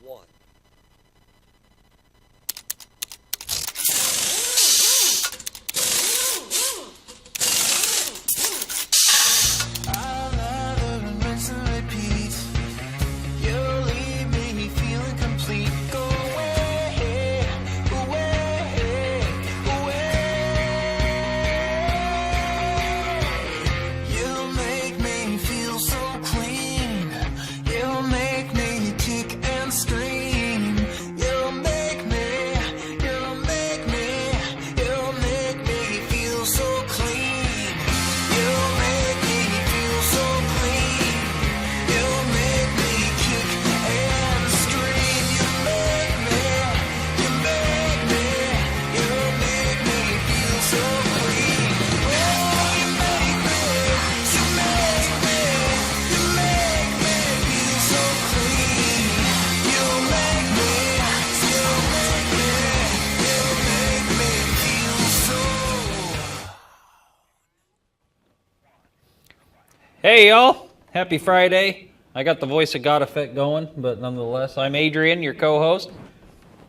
1. Hey y'all, happy Friday. I got the voice of God effect going, but nonetheless, I'm Adrian, your co-host.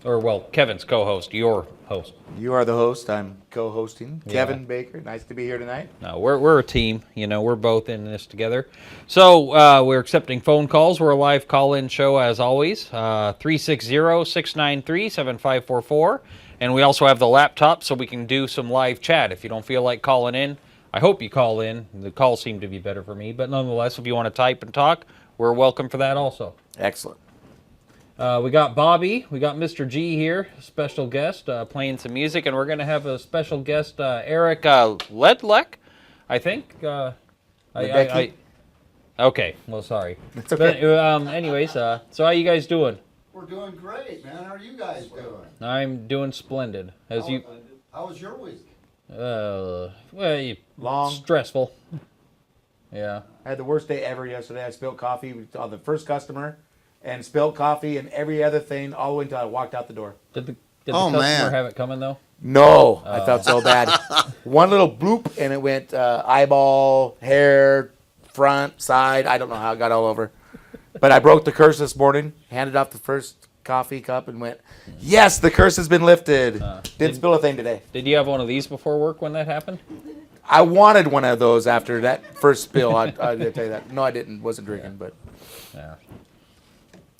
Or, well, Kevin's co-host, your host. You are the host, I'm co-hosting. Yeah. Kevin Baker, nice to be here tonight. No, we're a team, we're both in this together. So, we're accepting phone calls. We're a live call-in show as always, 360-693-7544. And we also have the laptop so we can do some live chat if you don't feel like calling in. I hope you call in. The calls seem to be better for me. But nonetheless, if you want to type and talk, we're welcome for that also. Excellent. We got Bobby. We got Mr. G here, special guest, playing some music. And we're going to have a special guest, Eric Ledleck, I think. Okay, well, sorry. It's okay. But, anyways, so how you guys doing? We're doing great, man. How are you guys doing? I'm doing splendid. How was your week? Long. Stressful. Yeah. I had the worst day ever yesterday. I spilled coffee on the first customer and spilled coffee and every other thing all the way until I walked out the door. Did the customer have it coming, though? No, I felt so bad. One little bloop and it went eyeball, hair, front, side. I don't know how it got all over. But I broke the curse this morning, handed off the first coffee cup and went, yes, the curse has been lifted. Didn't spill a thing today. Did you have one of these before work when that happened? I wanted one of those after that first spill. I did tell you that. No, I didn't. Wasn't drinking, but. Yeah.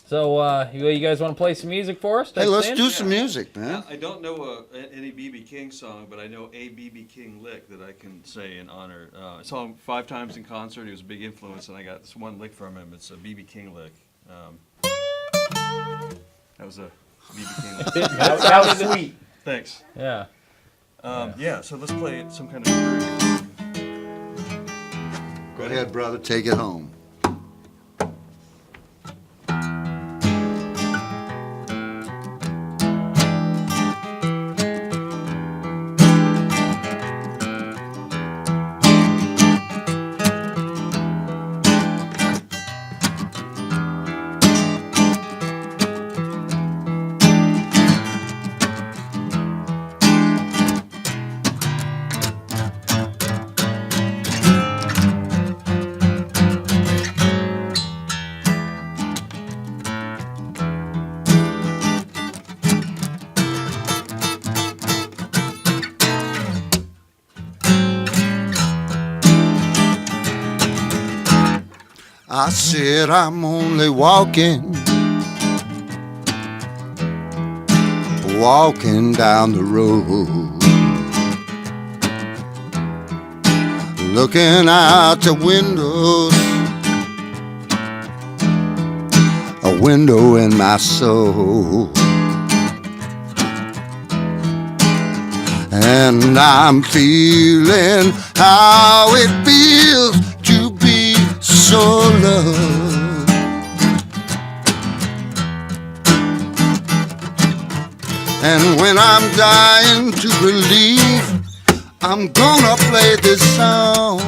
So, you guys want to play some music for us? Hey, let's do some music, man. I don't know any B.B. King song, but I know a B.B. King lick that I can say in honor. I saw him 5 times in concert. He was a big influence, and I got this one lick from him. It's a B.B. King lick. That was a B.B. King lick. that was sweet. Thanks. Yeah. Yeah, so let's play some kind of groove. Go ahead, brother. Take it home. I said I'm only walking down the road, looking out the windows, a window in my soul. And I'm feeling how it feels to be so loved. And when I'm dying to believe, I'm gonna play this song.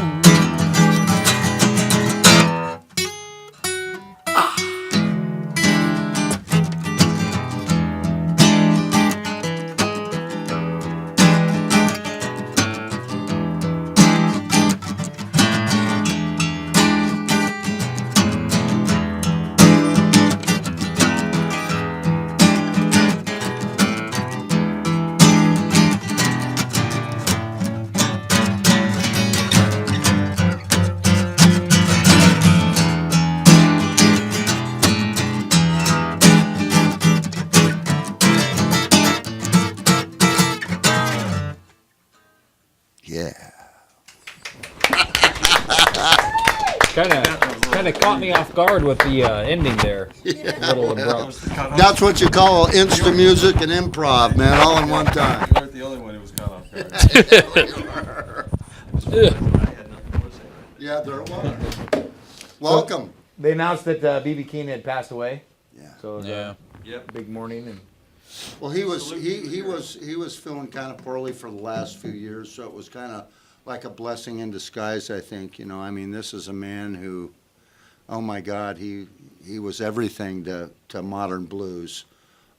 kind of caught me off guard with the ending there. A little abrupt. That's what you call instant music and improv, man, all in one time. You weren't the only one who was caught off guard. I had nothing more to say. Yeah, there it was. Welcome. They announced that B.B. King had passed away. Yeah. So it was Yeah. Yep. a big morning. And Well, he was feeling kind of poorly for the last few years, so it was kind of like a blessing in disguise, I think. You know, I mean, this is a man who, oh my God, he was everything to modern blues,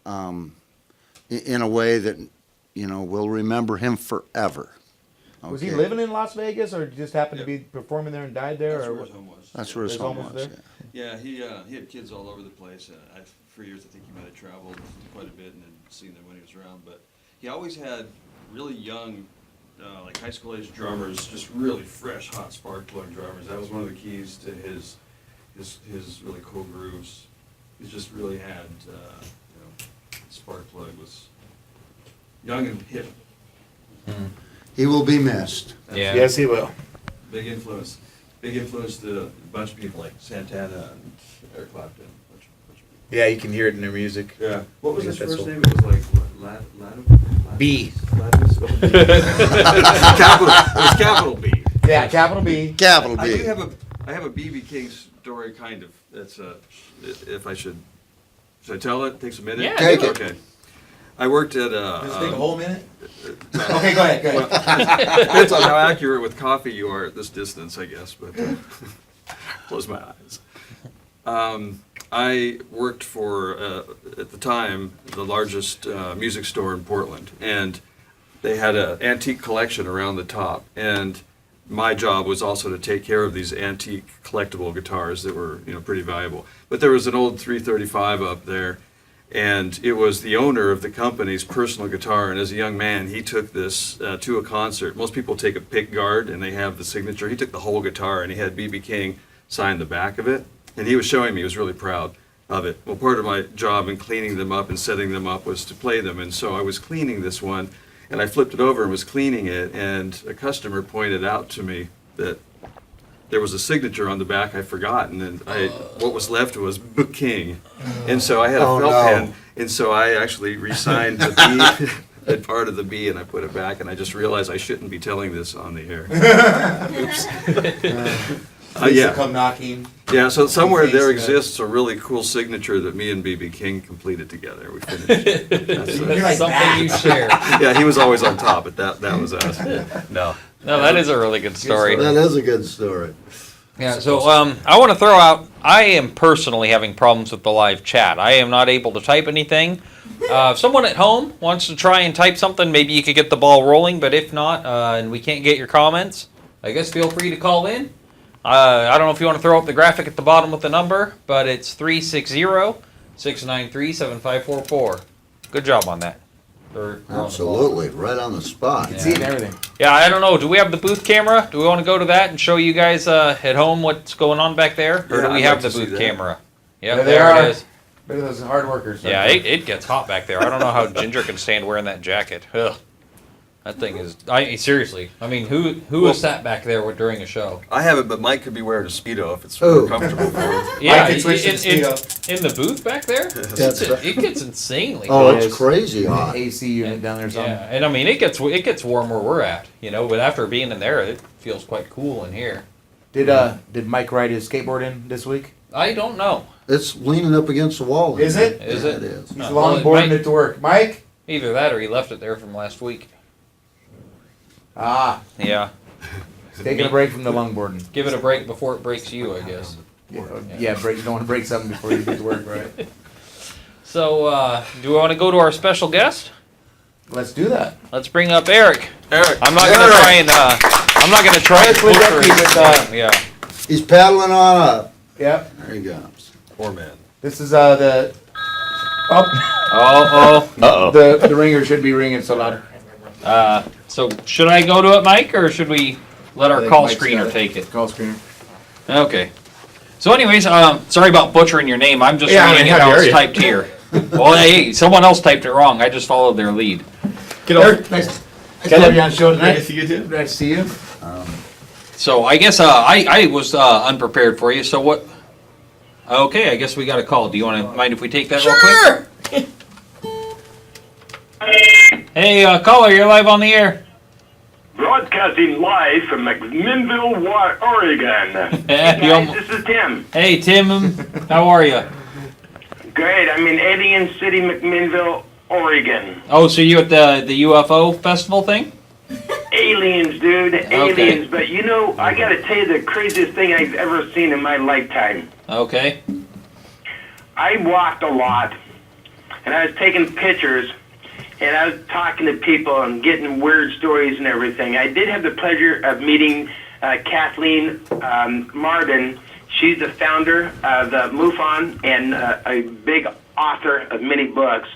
in a way that, you know, we'll remember him forever. was he Okay? living in Las Vegas, or just happened to Yeah. be performing there and died there? That's Or where what? his home was. That's where his His home home was was. there? Yeah, he had kids all over the place. For years, I think he might have traveled quite a bit and had seen them when he was around. But he always had really young, like high school age drummers, just really fresh, hot, spark-plug drummers. That was one of the keys to his really cool grooves. He just really had, Sparkplug was young and hip. He will be missed. Yeah. Yes, he will. Big influence. Big influence to a bunch of people like Santana and Eric Ledleck. Yeah, you can hear it in their music. Yeah. What was I his guess first that's name? It was like B. Capital. It was capital B. Yeah, capital B. Capital I do B. I have a BB King story, kind of. That's if I should I tell it? Takes a minute. Yeah, Take it. Okay. I worked at Does it take a whole minute? no. Okay, go ahead. Go ahead. Depends on how accurate with coffee you are at this distance, I guess. But close my eyes. I worked for, at the time, the largest music store in Portland, and they had an antique collection around the top. And my job was also to take care of these antique collectible guitars that were, pretty valuable. But there was an old 335 up there, and it was the owner of the company's personal guitar. And as a young man, he took this to a concert. Most people take a pick guard, and they have the signature. He took the whole guitar, and he had B.B. King sign the back of it. And he was showing me, he was really proud of it. Well, part of my job in cleaning them up and setting them up was to play them. And so I was cleaning this one, and I flipped it over and was cleaning it, and a customer pointed out to me that there was a signature on the back I forgot, and then what was left was B. King. And so I had a Oh, felt no. pen, and so I actually re-signed the B and part of the B, and I put it back, and I just realized I shouldn't be telling this on the air. Oops. Yeah. Come knocking. Yeah, so somewhere there Thanks, exists a really cool signature that me and B.B. King completed together. We finished it. That's, You're like Something that. you share. yeah, he was always on top, but that was us. No. No, that is a really good story. That is a good story. Yeah, so I want to throw out, I am personally having problems with the live chat. I am not able to type anything. If someone at home wants to try and type something, maybe you could get the ball rolling, but if not, and we can't get your comments, I guess feel free to call in. I don't know if you want to throw up the graphic at the bottom with the number, but it's 360-693-7544. Good job on that. We're on the ball. Absolutely, right on the spot. You can see it and everything. Yeah, I don't know. Do we have the booth camera? Do we want to go to that and show you guys at home what's going on back there? Or Yeah, do we I'd have like the to see booth that. camera? Yeah, There they there are. it is. Look at those hard workers. Yeah, it gets hot back there. I don't know how Ginger can stand wearing that jacket. Ugh. That thing is. Seriously. I mean, who has sat back there during a show? I haven't, but Mike could be wearing a Speedo if it's Oh. more comfortable for him. Yeah, can switch to in the booth back there, it gets insanely Oh, hot. It it's is. crazy hot. AC unit down there or something. Yeah, and I mean it gets warm where we're at, but after being in there, it feels quite cool in here. Did Mike ride his skateboard in this week? I don't know. It's leaning up against the wall. Is it? Is Yeah, it? it is. He's Well, it longboarding might- it to work. Mike? Either that or he left it there from last week. Ah, Yeah. taking a break from the longboarding. Give it a break before it breaks you, I guess. Yeah, break. You don't want to break something before you get to work, right? So, do we want to go to our special guest? Let's do that. Let's bring up Eric. Eric. I'm not gonna try and Eric butcher Ledleck his with, name. Yeah. He's paddling on up. Yep. There he goes. Poor man. This is the. Oh, Uh-oh. the ringer should be ringing so loud. So should I go to it, Mike, or should we let I our think call Mike's screener got it. take it? Call screener. Okay. So anyways, sorry about butchering your name. I'm just Yeah, I reading mean, it how how dare it's you. typed here. Well, hey, someone else typed it wrong. I just followed their lead. Get over. Nice to have you on the show tonight. Nice to see you too. Nice to see you. So I guess I was unprepared for you. So what? Okay, I guess we got a call. Do you want to mind if we take that real quick? Hey, caller, you're live on the air. Broadcasting live from McMinnville, Oregon. Yeah, Hey guys, this is Tim. Hey, Tim, how are you? Great. I'm in Alien City, McMinnville, Oregon. Oh, so you at the UFO festival thing? Aliens, dude. Aliens. But you know, I got to tell you the craziest thing I've ever seen in my lifetime. Okay. I walked a lot, and I was taking pictures, and I was talking to people and getting weird stories and everything. I did have the pleasure of meeting Kathleen Marden. She's the founder of the MUFON and a big author of many books.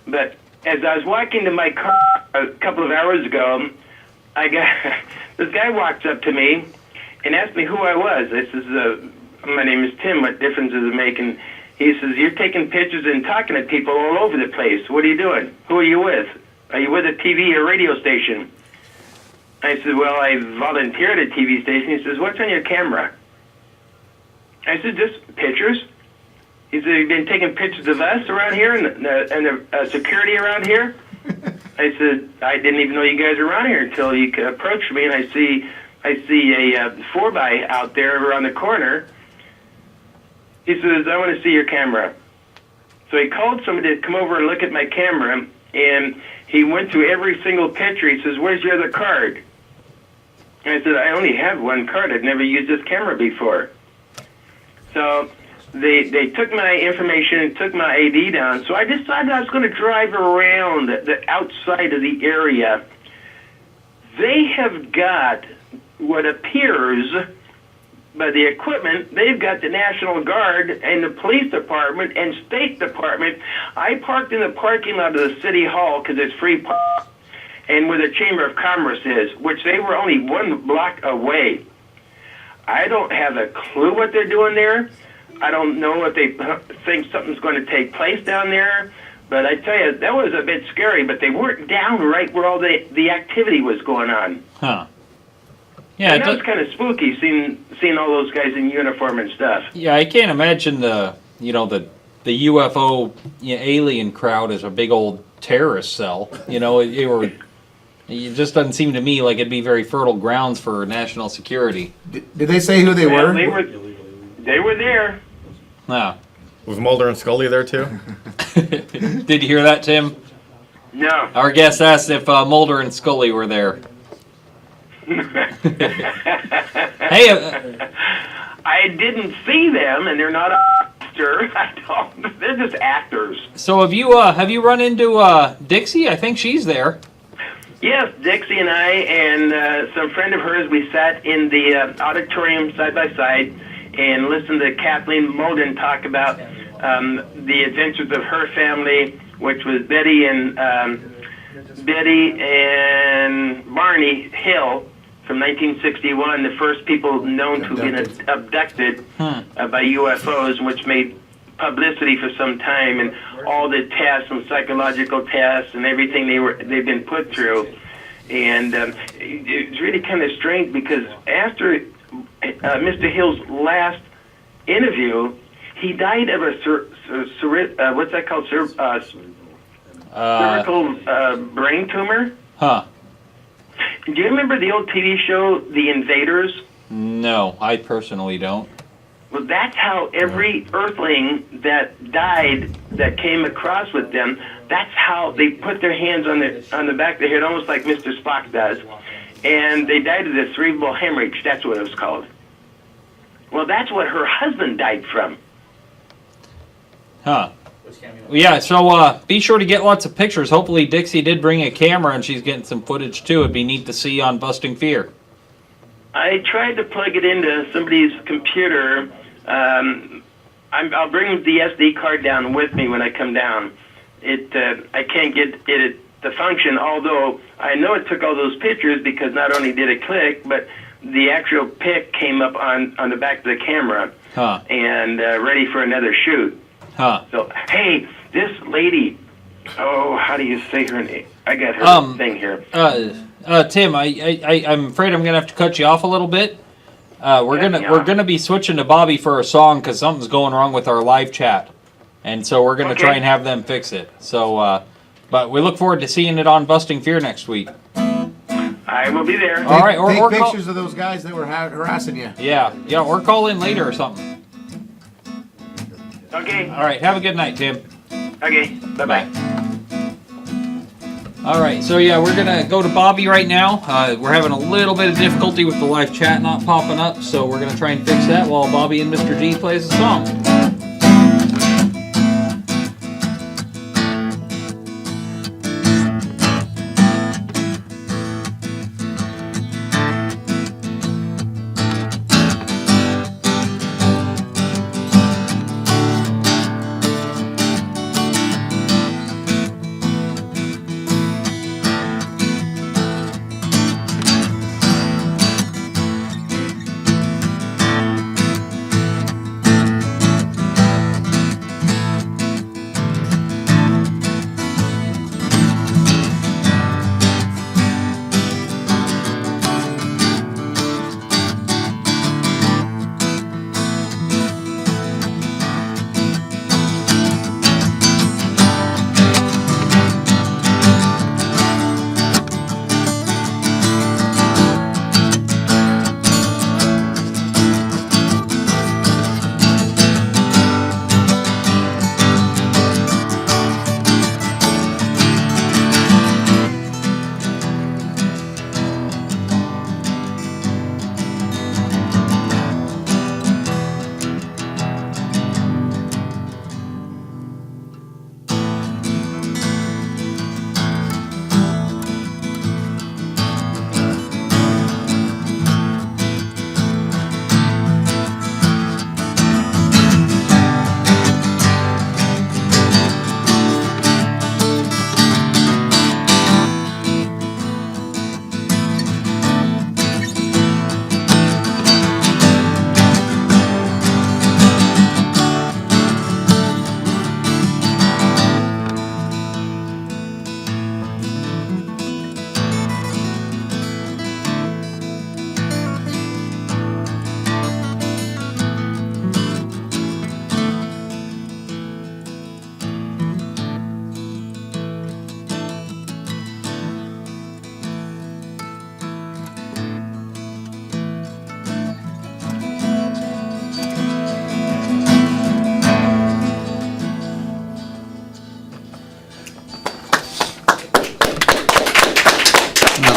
But as I was walking to my car a couple of hours ago, this guy walks up to me and asked me who I was. I says, my name is Tim. What difference does it make? And he says, you're taking pictures and talking to people all over the place. What are you doing? Who are you with? Are you with a TV or radio station? I said, well, I volunteer at a TV station. He says, what's on your camera? I said, just pictures. He said, you've been taking pictures of us around here and the security around here? I said, I didn't even know you guys were around here until you approached me, and I see a 4x out there around the corner. He says, I want to see your camera. So he called somebody to come over and look at my camera, and he went through every single picture. He says, where's your other card? And I said, I only have one card. I've never used this camera before. So they took my information and took my ID down. So I decided I was going to drive around the outside of the area. They have got what appears by the equipment. They've got the National Guard and the police department and State Department. I parked in the parking lot of the City Hall because it's free parking, and where the Chamber of Commerce is, which they were only 1 block away. I don't have a clue what they're doing there. I don't know if they think something's going to take place down there. But I tell you, that was a bit scary, but they weren't down right where all the activity was going on. Huh. Yeah, and that was kind of spooky, seeing all those guys in uniform and stuff. Yeah, I can't imagine the UFO alien crowd as a big old terrorist cell. It just doesn't seem to me like it'd be very fertile grounds for national security. Did they say who they were? They were there. No. Was Mulder and Scully there too? Did you hear that, Tim? No. Our guest asked if Mulder and Scully were there. Hey, I didn't see them, and they're not a actor. They're just actors. So have you run into Dixie? I think she's there. Yes, Dixie and I and some friend of hers, we sat in the auditorium side by side and listened to Kathleen Mulden talk about the adventures of her family, which was Betty and Barney Hill from 1961, the first people known to have been abducted by UFOs, which made publicity for some time, and all the tests and psychological tests and everything they've been put through. And it's really kind of strange because after Mr. Hill's last interview, he died of a what's that called? Cervical brain tumor. Huh. Do you remember the old TV show, The Invaders? No, I personally don't. Well, that's how every Earthling that died, that came across with them, that's how they put their hands on the back of their head, almost like Mr. Spock does. And they died of the cerebral hemorrhage. That's what it was called. Well, that's what her husband died from. Huh. Yeah, so be sure to get lots of pictures. Hopefully Dixie did bring a camera and she's getting some footage too. It'd be neat to see on Busting Fear. I tried to plug it into somebody's computer. I'll bring the SD card down with me when I come down. I can't get it to function, although I know it took all those pictures because not only did it click, but the actual pic came up on the back of the camera and ready for another shoot. Huh. So, hey, this lady, how do you say her name? I got her thing here. Tim, I'm afraid I'm gonna have to cut you off a little bit. We're gonna be switching to Bobby for a song because something's going wrong with our live chat, and so we're gonna try and have them fix it. So, but we look forward to seeing it on Busting Fear next week. I will be there. All right, Take or pictures of those guys that were harassing you. Yeah, or call in later or something. Okay. All right, have a good night, Tim. Okay. Bye-bye. All right, so yeah, we're gonna go to Bobby right now. We're having a little bit of difficulty with the live chat not popping up, so we're gonna try and fix that while Bobby and Mr. G plays the song.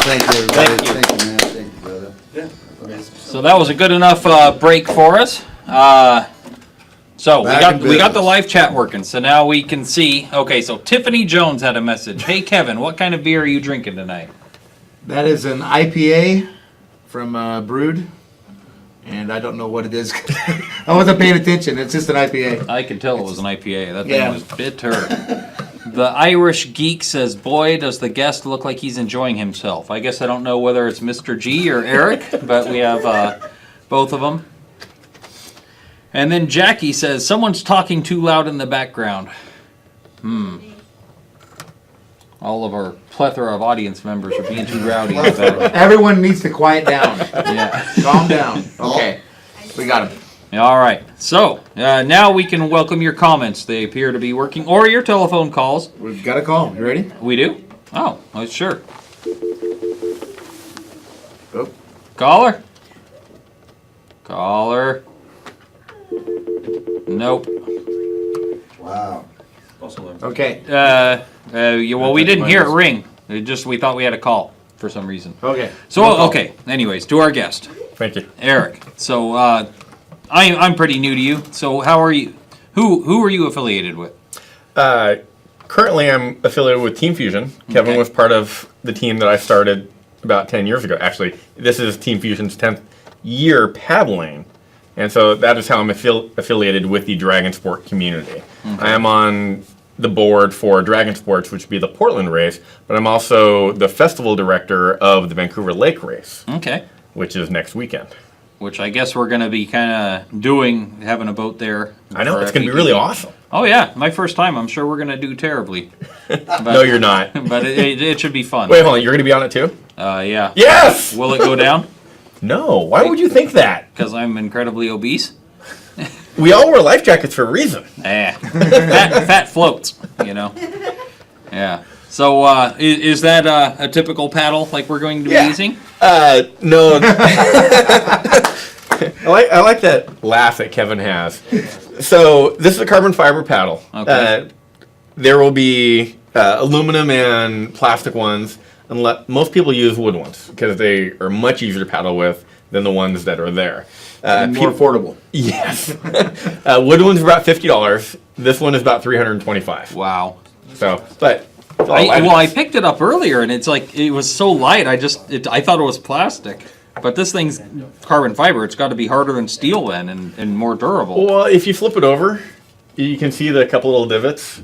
Thank you, everybody. Thank you. Thank you, man. Thank you, brother. So that was a good enough break for us. So Back in we got the business. live chat working. So now we can see. Okay, so Tiffany Jones had a message. Hey Kevin, what kind of beer are you drinking tonight? That is an IPA from Brood, and I don't know what it is. I wasn't paying attention. It's just an IPA. I can tell it was an IPA. That Yeah. thing was bitter. The Irish Geek says, boy, does the guest look like he's enjoying himself. I guess I don't know whether it's Mr. G or Eric, but we have both of them. And then Jackie says, someone's talking too loud in the background. All of our plethora of audience members are being too rowdy. I bet. Everyone needs to quiet down. Yeah. Calm down. Okay. We got him. All right. So now we can welcome your comments. They appear to be working, or your telephone calls. We've got a call. You ready? We do? Oh, well, sure. Oh. Caller? Caller? Nope. Wow. Okay. Well, we didn't hear it ring. We thought we had a call for some reason. Okay. So, okay. Anyways, to our guest, Thank you. Eric. So, I'm pretty new to you. So, how are you? Who are you affiliated with? Currently, I'm affiliated with Team Fusion. Kevin Okay. was part of the team that I started about 10 years ago. Actually, this is Team Fusion's 10th year paddling. And so that is how I'm affiliated with the Dragon Sport community. I am on the board for Dragon Sports, which would be the Portland race, but I'm also the festival director of the Vancouver Lake race, Okay. which is next weekend. Which I guess we're going to be kind of having a boat there. I know, for it's going to be really FEP. awesome. Oh, yeah. My first time. I'm sure we're going to do terribly. No, you're not. But it should be fun. Wait, hold on, you're going to be on it too? Yeah. Yes! Will it go down? No. Why would you think that? Because I'm incredibly obese? We all wear life jackets for a reason. Fat floats, you know. Yeah. So, is that a typical paddle like we're going to be using? No. I like that laugh that Kevin has. So this is a carbon fiber paddle. Okay. There will be aluminum and plastic ones. Unless most people use wood ones because they are much easier to paddle with than the ones that are there. More affordable. Yes. Wood one's about $50. This one is about $325. Wow. So, but I picked it up earlier and it's like it was so light. I thought it was plastic, but this thing's carbon fiber. It's got to be harder than steel then and more durable. Well, if you flip it over, you can see the couple little divots.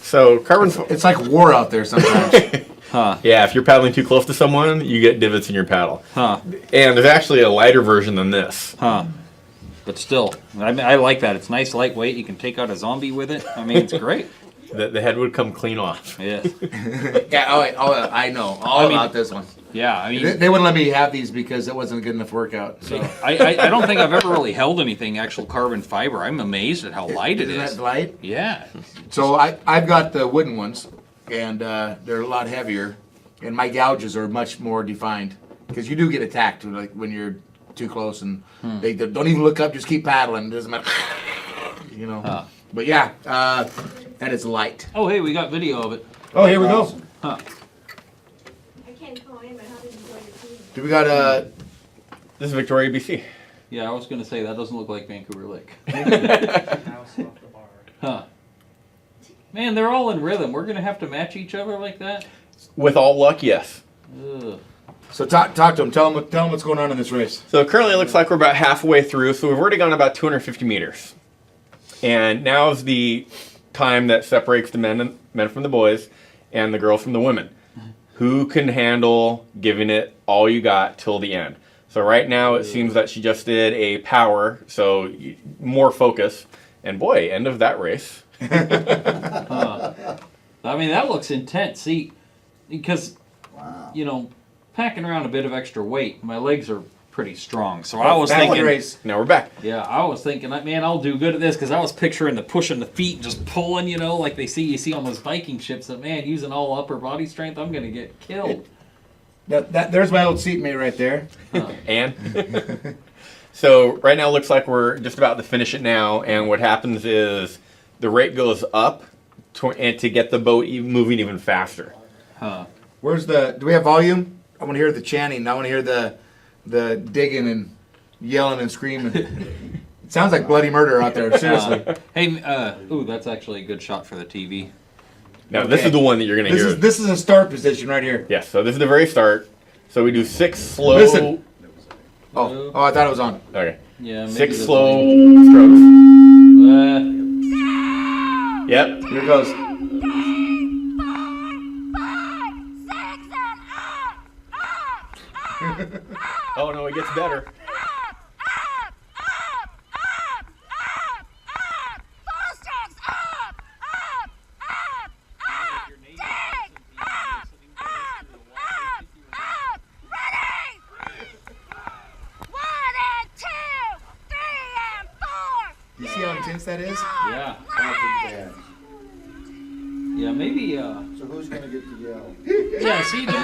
So carbon. It's like war out there sometimes. Yeah, if you're paddling too close to someone, you get divots in your paddle. And there's actually a lighter version than this. But still, I like that. It's nice, lightweight. You can take out a zombie with it. I mean, it's great. The head would come clean off. Yeah. Yeah. I know all about this one. Yeah. I mean, They wouldn't let me have these because it wasn't a good enough workout. So I don't think I've ever really held anything actual carbon fiber. I'm amazed at how light it isn't is. that light? Yeah. So I've got the wooden ones, and they're a lot heavier, and my gouges are much more defined because you do get attacked like when you're too close, and they don't even look up, just keep paddling. It doesn't matter, you know. But yeah, and it's light. Oh, hey, we got video of it. Oh, here we go. Huh. I can't call in, but how did you join the team? Do we got This is Victoria, BC. Yeah, I was gonna say that doesn't look like Vancouver Lake. Huh. Man, they're all in rhythm. We're gonna have to match each other like that. With all luck, yes. Ugh. So talk to them. Tell them what's going on in this race. So currently it looks like we're about halfway through, so we've already gone about 250 meters. And now is the time that separates the men from the boys and the girls from the women. Who can handle giving it all you got till the end? So right now it seems that she just did a power, so more focus. And boy, end of that race. I mean, that looks intense. See, because, you know, packing around a bit of extra weight, my legs are pretty strong. So I was thinking, Now we're back. yeah, I was thinking, man, I'll do good at this because I was picturing the pushing the feet and just pulling, you know, like you see on those Viking ships. That man using all upper body strength, I'm gonna get killed. There's my old seatmate right there. And so right now it looks like we're just about to finish it now. And what happens is the rate goes up and to get the boat moving even faster. Where's do we have volume? I want to hear the chanting. I want to hear the digging and yelling and screaming. It sounds like bloody murder out there, seriously. Hey, ooh, that's actually a good shot for the TV. Now this is the one that you're going to hear. This is a start position right here. Yes, so this is the very start. So we do 6 slow... Listen. Oh, I thought it was on. Okay. Yeah, maybe 6 there's slow only- strokes. Yep. Here it goes. Oh no, it gets better. You see how intense that is? Yeah. Yeah, maybe. So who's gonna get to yell? Yeah, see, to me,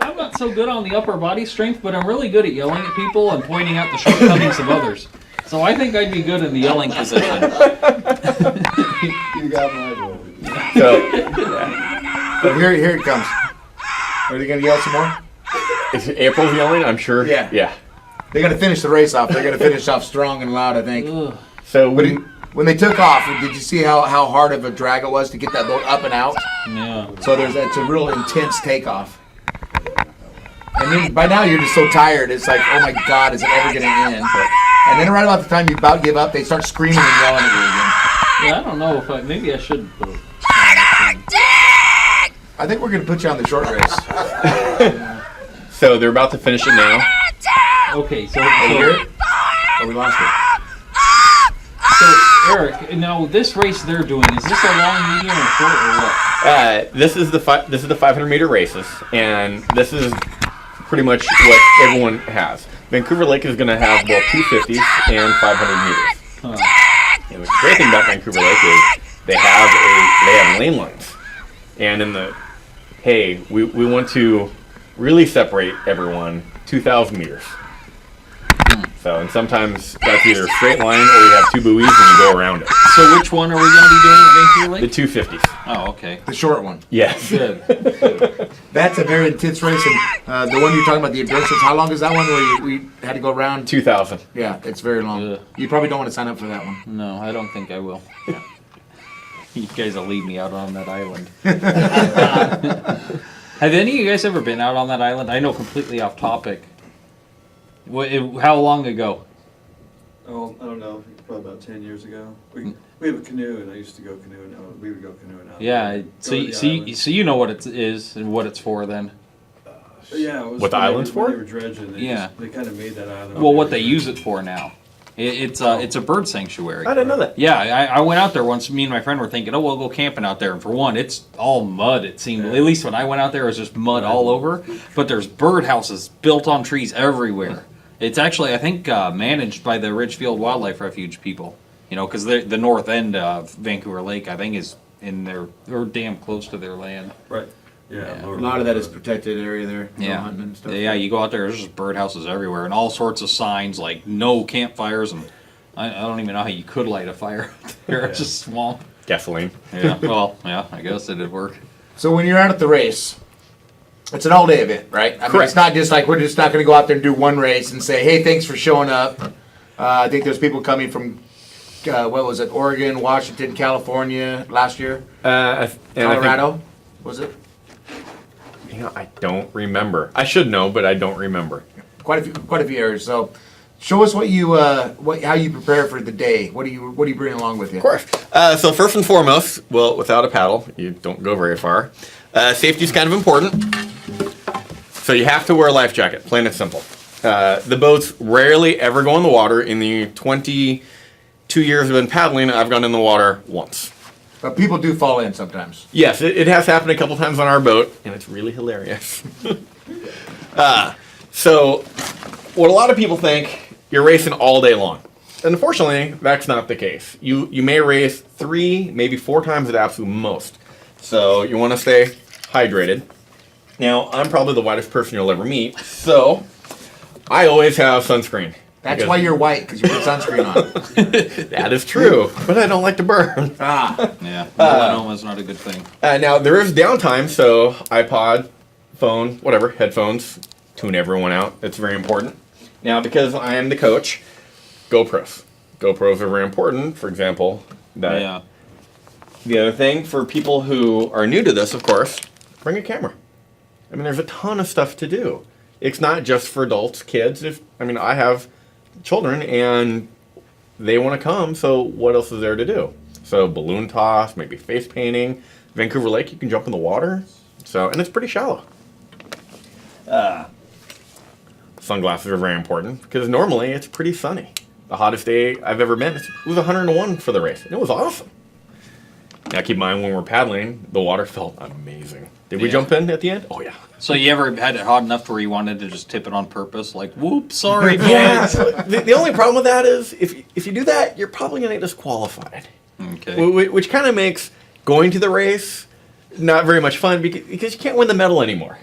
I'm not so good on the upper body strength, but I'm really good at yelling at people and pointing out the shortcomings of others. So I think I'd be good in the yelling position. You got my vote. So Here it comes. Are they gonna yell some more? is April's yelling? I'm sure. Yeah. Yeah. They gotta finish the race off. They're gonna finish off strong and loud, I think. Ugh. So But when they took off, did you see how hard of a drag it was to get that boat up and out? Yeah. So it's a real intense takeoff. And then by now you're just so tired. It's like, oh my God, is it ever gonna end? And then right about the time you about give up, they start screaming and yelling at you again. Yeah, I don't know if maybe I should put it. I think we're gonna put you on the short race. so they're about to finish it now. Okay, so Can you hear it? Oh, we lost it. So Eric, now this race they're doing, is this a long, medium, or short, or what? This is the 500-meter races, and this is pretty much what everyone has. Vancouver Lake is going to have both 250s and 500 meters. Huh. And the great thing about Vancouver Lake is they have lane lines, and in the we want to really separate everyone 2,000 meters. So, and sometimes that's either a straight line or you have two buoys and you go around it. So which one are we going to be doing at Vancouver Lake? The 250s. Oh, okay. The short one. Yes. Good. That's a very intense race. And the one you're talking about, the endurance, how long is that one where we had to go around? 2,000. Yeah, it's very long. Ugh. You probably don't want to sign up for that one. No, I don't think I will. You guys will leave me out on that island. Have any of you guys ever been out on that island? I know, completely off topic. How long ago? Oh, I don't know, probably about 10 years ago. We have a canoe, and I used to go canoeing. We would go canoeing out. Yeah, so you know what it is and what it's for then. Yeah, it was What the when they island's were- when for? They were dredging. They kind of made that island. Well, what they use it for now. It's a bird sanctuary. I didn't know that. Yeah, I went out there once. Me and my friend were thinking, oh, we'll go camping out there. And for one, it's all mud. It seemed, at least when I went out there, it was just mud all over. But there's bird houses built on trees everywhere. It's actually, I think, managed by the Ridgefield Wildlife Refuge people. You know, because the north end of Vancouver Lake, I think, is in their, or damn close to their land. Right. Yeah. A lot of that is protected area there. No Yeah, hunting and stuff. yeah. You go out there, there's just birdhouses everywhere, and all sorts of signs like no campfires, and I don't even know how you could light a fire out there. It's just swamp. Gasoline. Yeah. Well, yeah. I guess it'd work. So when you're out at the race, it's an all-day event, right? I mean, Correct. it's not just like we're just not going to go out there and do one race and say, "Hey, thanks for showing up." I think there's people coming from, what was it, Oregon, Washington, California last year, Colorado, was it? I don't remember. I should know, but I don't remember. Quite a few areas. So, show us what you how you prepare for the day. What do you bring along with you? Of course. So first and foremost, well, without a paddle, you don't go very far. Safety is kind of important. So you have to wear a life jacket, plain and simple. The boats rarely ever go in the water. In the 22 years I've been paddling, I've gone in the water once. But people do fall in sometimes. Yes, it has happened a couple times on our boat, and it's really hilarious. So what a lot of people think, you're racing all day long. And unfortunately, that's not the case. You may race 3, maybe 4 times at absolute most. So you want to stay hydrated. Now, I'm probably the whitest person you'll ever meet, so I always have sunscreen. That's why you're white, because you put sunscreen on. That is true, but I don't like to burn. Yeah. Melanoma's not a good thing. Now, there is downtime, so iPod, phone, whatever, headphones, tune everyone out. It's very important. Now, because I am the coach, GoPros. GoPros are very important. For example, Yeah. The other thing, for people who are new to this, of course, bring a camera. I mean, there's a ton of stuff to do. It's not just for adults, kids. I have children, and they want to come, so what else is there to do? So balloon toss, maybe face painting. Vancouver Lake, you can jump in the water. So, and it's pretty shallow. Sunglasses are very important, because normally it's pretty sunny. The hottest day I've ever been, it was 101 for the race, and it was awesome. Now keep in mind, when we're paddling, the water felt amazing. Did we Yeah. jump in at the end? Oh yeah. So you ever had it hot enough to where you wanted to just tip it on purpose? Like, whoop, sorry, boys. Yeah. The only problem with that is if you do that, you're probably going to get disqualified. Okay. Which kind of makes going to the race not very much fun because you can't win the medal anymore.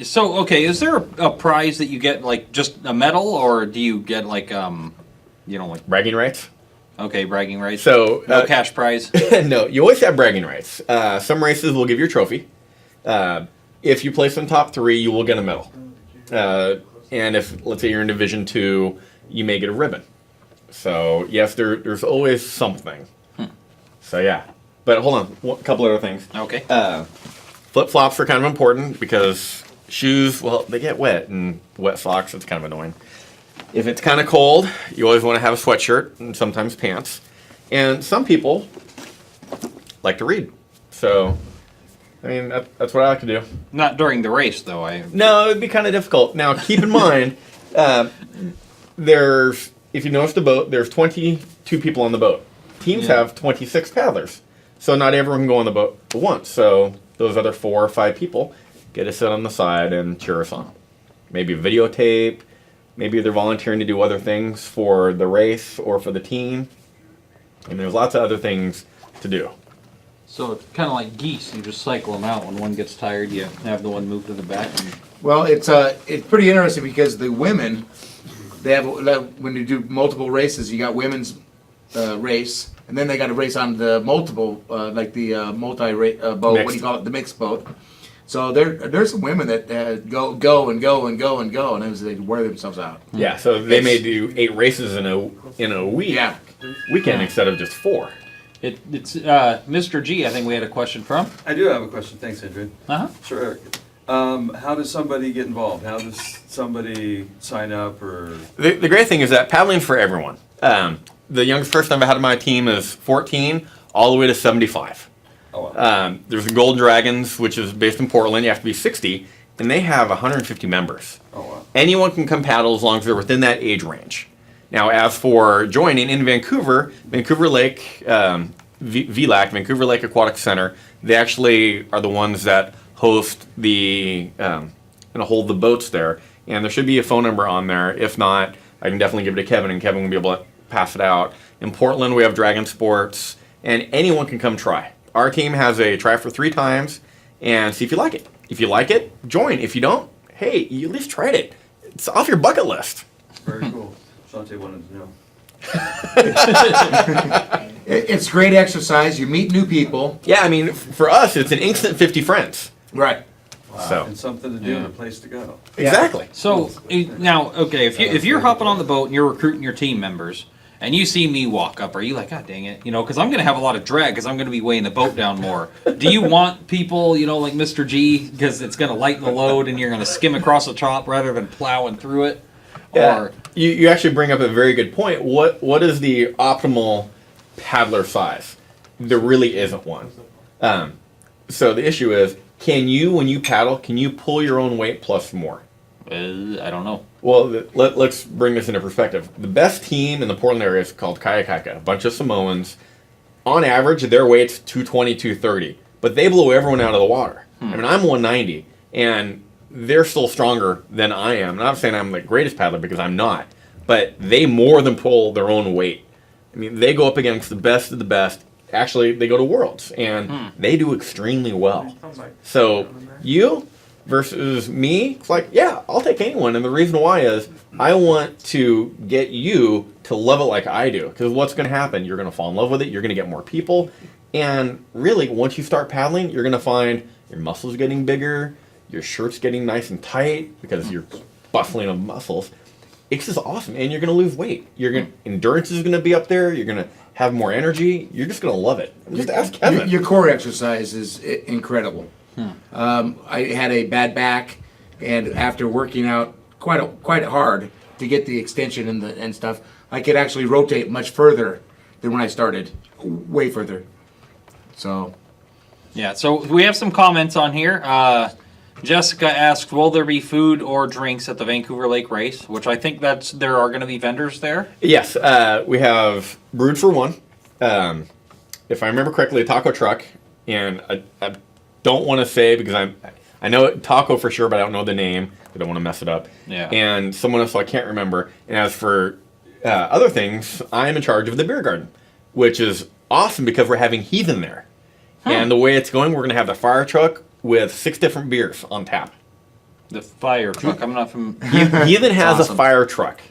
So, okay, is there a prize that you get, like, just a medal, or do you get, like, like, Bragging rights? okay, bragging rights? So No cash prize? No, you always have bragging rights. Some races will give you a trophy. If you place in top 3, you will get a medal. And if, let's say, you're in Division 2, you may get a ribbon. So yes, there's always something. So yeah, but hold on, a couple other things. Okay. Flip flops are kind of important because shoes, well, they get wet, and wet socks, it's kind of annoying. If it's kind of cold, you always want to have a sweatshirt and sometimes pants. And some people like to read. So, I mean, that's what I like to do. Not during the race, though. No, it'd be kind of difficult. Now, keep in mind, if you notice the boat, there's 22 people on the boat. teams have 26 paddlers. So not everyone can go on the boat at once. So those other 4 or 5 people get to sit on the side and cheer us on. Maybe videotape. Maybe they're volunteering to do other things for the race or for the team. And there's lots of other things to do. So it's kind of like geese. You just cycle them out. When one gets tired, you have the one move to the back. Well, it's pretty interesting because the women, they have when you do multiple races, you got women's race, and then they got a race on the multiple, like the multi boat. What do you call it? The mixed boat. So there's some women that go and go and go and go, and they wear themselves out. Yeah, so they may do 8 races in a week. Yeah. Weekend instead of just 4. It's Mr. G. I think we had a question from. I do have a question. Thanks, Adrian. Sure, Eric. How does somebody get involved? How does somebody sign up or? The great thing is that paddling's for everyone. The youngest person I've had on my team is 14, all the way to 75. Oh, wow. There's the Gold Dragons, which is based in Portland. You have to be 60, and they have 150 members. Oh, wow. Anyone can come paddle as long as they're within that age range. Now, as for joining in Vancouver, Vancouver Lake, VLAC, Vancouver Lake Aquatic Center, they actually are the ones that host and hold the boats there. And there should be a phone number on there. If not, I can definitely give it to Kevin, and Kevin will be able to pass it out. In Portland, we have Dragon Sports, and anyone can come try. Our team has a try for 3 times and see if you like it. If you like it, join. If you don't, hey, you at least tried it. It's off your bucket list. Very cool. Shante wanted to know. It's great exercise. You meet new people. Yeah, I mean, for us, it's an instant 50 friends. Right. Wow. So. And something to do and a place to go. Exactly. So now, okay, if you're hopping on the boat and you're recruiting your team members, and you see me walk up, are you like, God dang it, because I'm going to have a lot of drag because I'm going to be weighing the boat down more. Do you want people, like Mr. G, because it's going to lighten the load and you're going to skim across the top rather than plowing through it? Yeah. Or You actually bring up a very good point. What is the optimal paddler size? There really isn't one. So the issue is, when you paddle, can you pull your own weight plus more? I don't know. Well, let's bring this into perspective. The best team in the Portland area is called Kayakaka, a bunch of Samoans. On average, their weight's 220, 230, but they blow everyone out of the water. I mean, I'm 190, and they're still stronger than I am. And I'm not saying I'm the greatest paddler because I'm not, but they more than pull their own weight. I mean, they go up against the best of the best. Actually, they go to Worlds, and they do extremely well. So you versus me, it's like, yeah, I'll take anyone. And the reason why is I want to get you to love it like I do. Because what's going to happen? You're going to fall in love with it. You're going to get more people. And really, once you start paddling, you're going to find your muscles getting bigger, your shirt's getting nice and tight because you're bustling of muscles. It's just awesome. And you're going to lose weight. Endurance is going to be up there. You're going to have more energy. You're just going to love it. Just ask Kevin. Your core exercise is incredible. I had a bad back, and after working out quite hard to get the extension and stuff, I could actually rotate much further than when I started, way further. So, Yeah, so we have some comments on here. Jessica asked, will there be food or drinks at the Vancouver Lake race? Which I think there are going to be vendors there. Yes, we have Brewed for One. If I remember correctly, a taco truck, and I don't want to say because I know taco for sure, but I don't know the name. I don't want to mess it up. Yeah. And someone else I can't remember. And as for other things, I am in charge of the beer garden, which is awesome because we're having Heathen there. And the way it's going, we're going to have the fire truck with 6 different beers on tap. The fire truck. I'm not from. Heathen has awesome. a fire truck.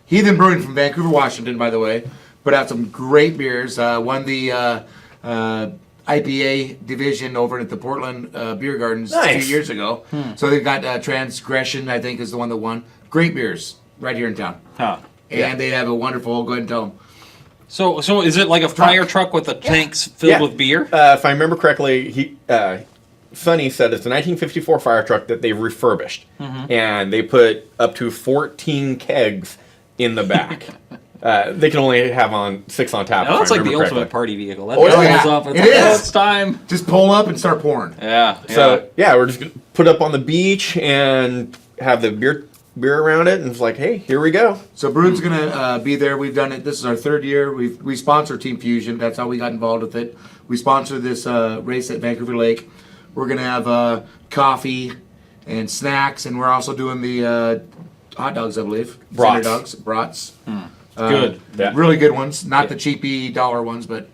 Heathen Brewing from Vancouver, Washington, by the way, put out some great beers. Won the IPA division over at the Portland Beer Gardens 2 years ago. So they've got Transgression, I think, is the one that won. Great beers right here in town. Huh. And they have a wonderful, go ahead and tell them. So is it like a fire truck with the tanks filled with beer? If I remember correctly, Sonny said it's a 1954 fire truck that they've refurbished. And they put up to 14 kegs in the back. They can only have 6 on tap. No, that's if I like the remember ultimate correctly. party vehicle. That Oh, goes yeah. up. It's It like, is. oh, it's time. Just pull up and start pouring. Yeah. So, yeah, we're just going to put up on the beach and have the beer beer around it, and it's like, hey, here we go. So Brood's gonna be there. We've done it. This is our 3rd year. We sponsor Team Fusion. That's how we got involved with it. We sponsor this race at Vancouver Lake. We're gonna have coffee and snacks, and we're also doing the hot dogs, I believe. Brats. Center dogs, brats. Good. Yeah. Really good ones. Not the cheapy dollar ones, but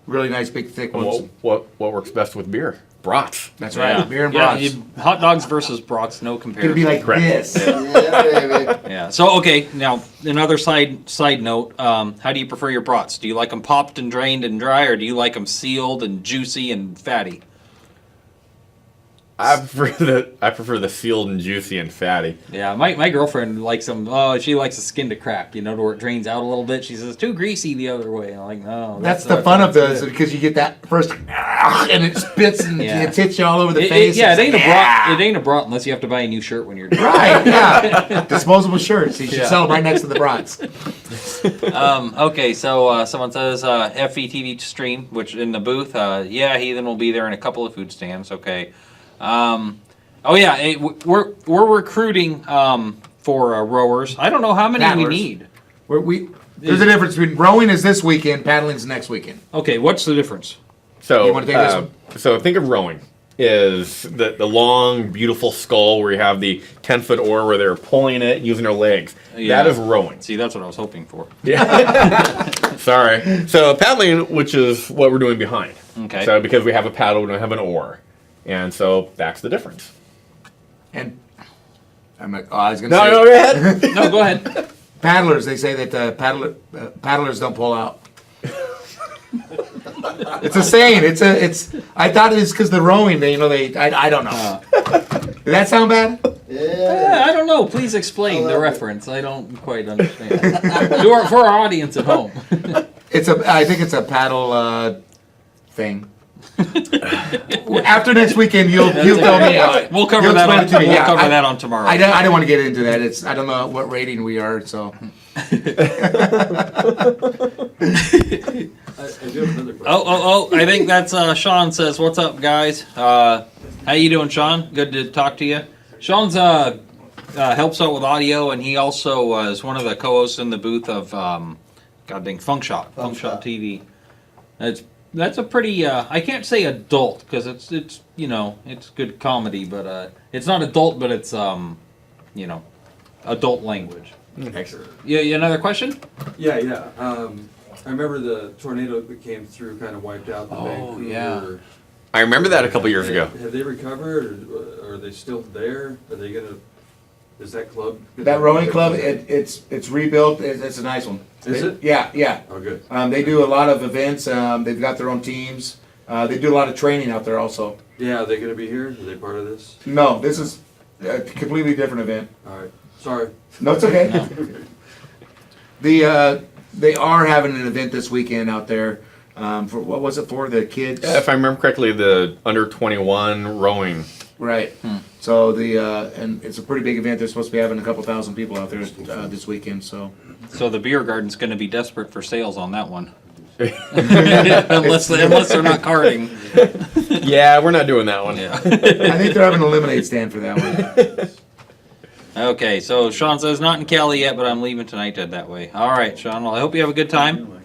really nice, big, thick ones. What works best with beer? Brats. That's right. Yeah. Beer and Yeah, brats. hot dogs versus brats, no It's gonna comparison. be like Correct. this. Yeah, baby. Yeah. So okay, now another side note. How do you prefer your brats? Do you like them popped and drained and dry, or do you like them sealed and juicy and fatty? I prefer the sealed and juicy and fatty. Yeah, my girlfriend likes them. Oh, she likes the skin to crack, to where it drains out a little bit. She says too greasy the other way. I'm like, no. That's the fun of those because you get that first and it spits and Yeah. it hits you all over the face. Yeah, It's it ain't like, a brat. It ain't a brat unless you have to buy a new shirt when you're done. Right, yeah. Disposable shirts. You should Yeah. sell them right next to the brats. Okay, so someone says FVTV stream, which in the booth. Yeah, Heathen will be there in a couple of food stands. Okay. Oh yeah, we're recruiting for rowers. I don't know how many Paddlers. we need. There's a difference between rowing is this weekend, paddling's next weekend. Okay, what's the difference? So, You wanna take this one? So think of rowing is the long, beautiful scull where you have the 10-foot oar where they're pulling it using their legs. Yeah. That is rowing. See, that's what I was hoping for. Sorry. So paddling, which is what we're doing behind. Okay. So because we have a paddle, we don't have an oar. And so that's the difference. And I'm like, I was gonna No, say no, go ahead. No, go ahead. paddlers. They say that paddlers don't pull out. It's a saying. It's. I thought it was because the rowing. I don't know. Did that sound bad? Yeah. I don't know. Please explain the reference. I don't quite understand. For our audience at home. I think it's a paddle thing. After next weekend, you'll tell me. We'll cover You'll that. explain it to me. We'll Yeah, cover I- that on tomorrow. I don't want to get into that. I don't know what rating we are. So I do have another question. Oh! I think that's Sean says, "What's up, guys? How you doing, Sean? Good to talk to you." Sean's helps out with audio, and he also is one of the co-hosts in the booth of God dang Funk Shop TV. That's a pretty I can't say adult because it's it's good comedy, but it's not adult, but it's adult language. Excellent. Yeah, another question? Yeah. I remember the tornado that came through kind of wiped out the Vancouver. yeah. I remember that a couple years ago. Have they recovered, or are they still there? Are they gonna? Is that club? that rowing club, it's rebuilt. It's a nice one. Is it? Yeah. Oh, good. They do a lot of events. They've got their own teams. They do a lot of training out there also. Yeah, are they gonna be here? Are they part of this? No, this is a completely different event. All right. Sorry. No, it's okay. They are having an event this weekend out there. For what was it for? The kids. If I remember correctly, the under 21 rowing. Right. So and it's a pretty big event. They're supposed to be having a couple thousand people out there this weekend. So So the beer garden's going to be desperate for sales on that one. unless they're not carting. Yeah, we're not doing that one. Yeah. I think they're having a lemonade stand for that one. Okay, so Sean says not in Cali yet, but I'm leaving tonight that way. All right, Sean. Well, I hope you have a good time.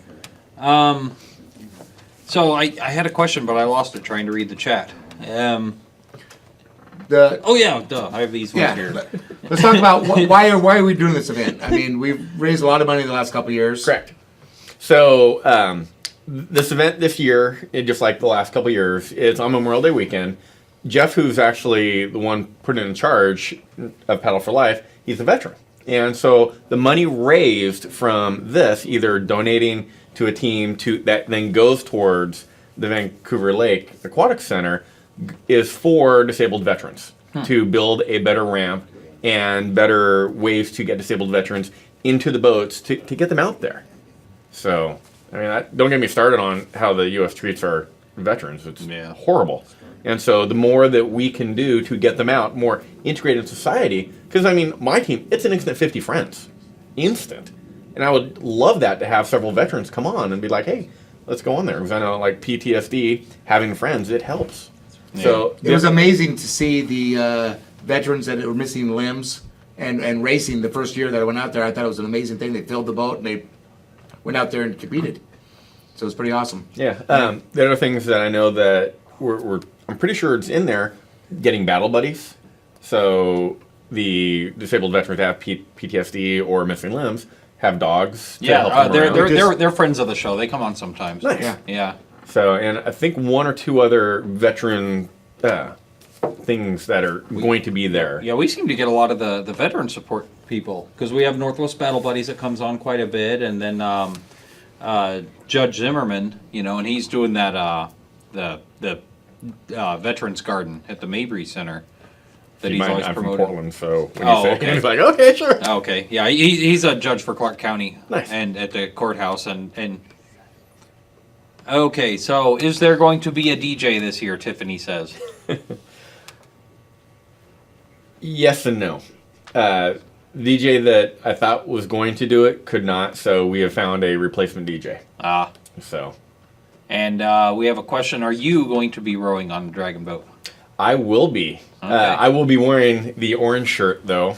So I had a question, but I lost it trying to read the chat. Oh yeah, duh. I have these ones Yeah. here. Let's talk about why are we doing this event? I mean, we've raised a lot of money in the last couple of years. Correct. So this event this year, just like the last couple of years, is on Memorial Day weekend. Jeff, who's actually the one put in charge of Paddle for Life, he's a veteran. And so the money raised from this, either donating to a team that then goes towards the Vancouver Lake Aquatic Center, is for disabled veterans to build a better ramp and better ways to get disabled veterans into the boats to get them out there. So, I mean, don't get me started on how the U.S. treats our veterans. It's horrible. And so the more that we can do to get them out, more integrated in society, because, I mean, my team, it's an instant 50 friends. Instant. And I would love that to have several veterans come on and be like, hey, let's go on there. Because I know, like, PTSD, having friends, it helps. Yeah. So it was amazing to see the veterans that were missing limbs and racing the first year that I went out there. I thought it was an amazing thing. They filled the boat and they went out there and competed. So it was pretty awesome. Yeah. The other things that I know that I'm pretty sure it's in there, getting battle buddies. So the disabled veterans that have PTSD or missing limbs have dogs. To help them around. they're friends of the show. They come on sometimes. Nice. Yeah. Yeah. So, and I think one or two other veteran things that are going to be there. Yeah, we seem to get a lot of the veteran support people because we have Northwest Battle Buddies that comes on quite a bit, and then Judge Zimmerman, and he's doing that the Veterans Garden at the Mabry Center that he's always I'm promoting. from Portland, so when you say okay. he's like, okay, sure. Okay, yeah, he's a judge for Clark County Nice. and at the courthouse and. Okay, so is there going to be a DJ this year? Tiffany says. Yes and no. DJ that I thought was going to do it could not, so we have found a replacement DJ. So. And we have a question. Are you going to be rowing on the Dragon Boat? I will be. Okay. I will be wearing the orange shirt, though.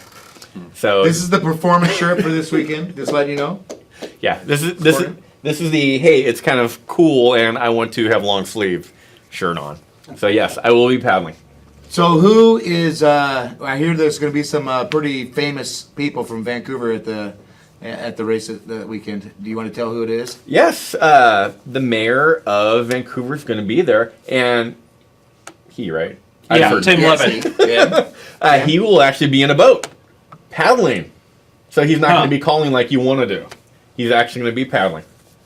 So This is the performance shirt for this weekend. Just letting you know. yeah, this is the, hey, it's kind of cool, and I want to have long sleeve shirt on. So yes, I will be paddling. So who is? I hear there's going to be some pretty famous people from Vancouver at the race at the weekend. Do you want to tell who it is? Yes, the mayor of Vancouver is going to be there, and he, right? Yeah, I've Tim heard- Levitt. Yeah. He will actually be in a boat, paddling. So he's not going to be calling like you want to do. He's actually going to be paddling.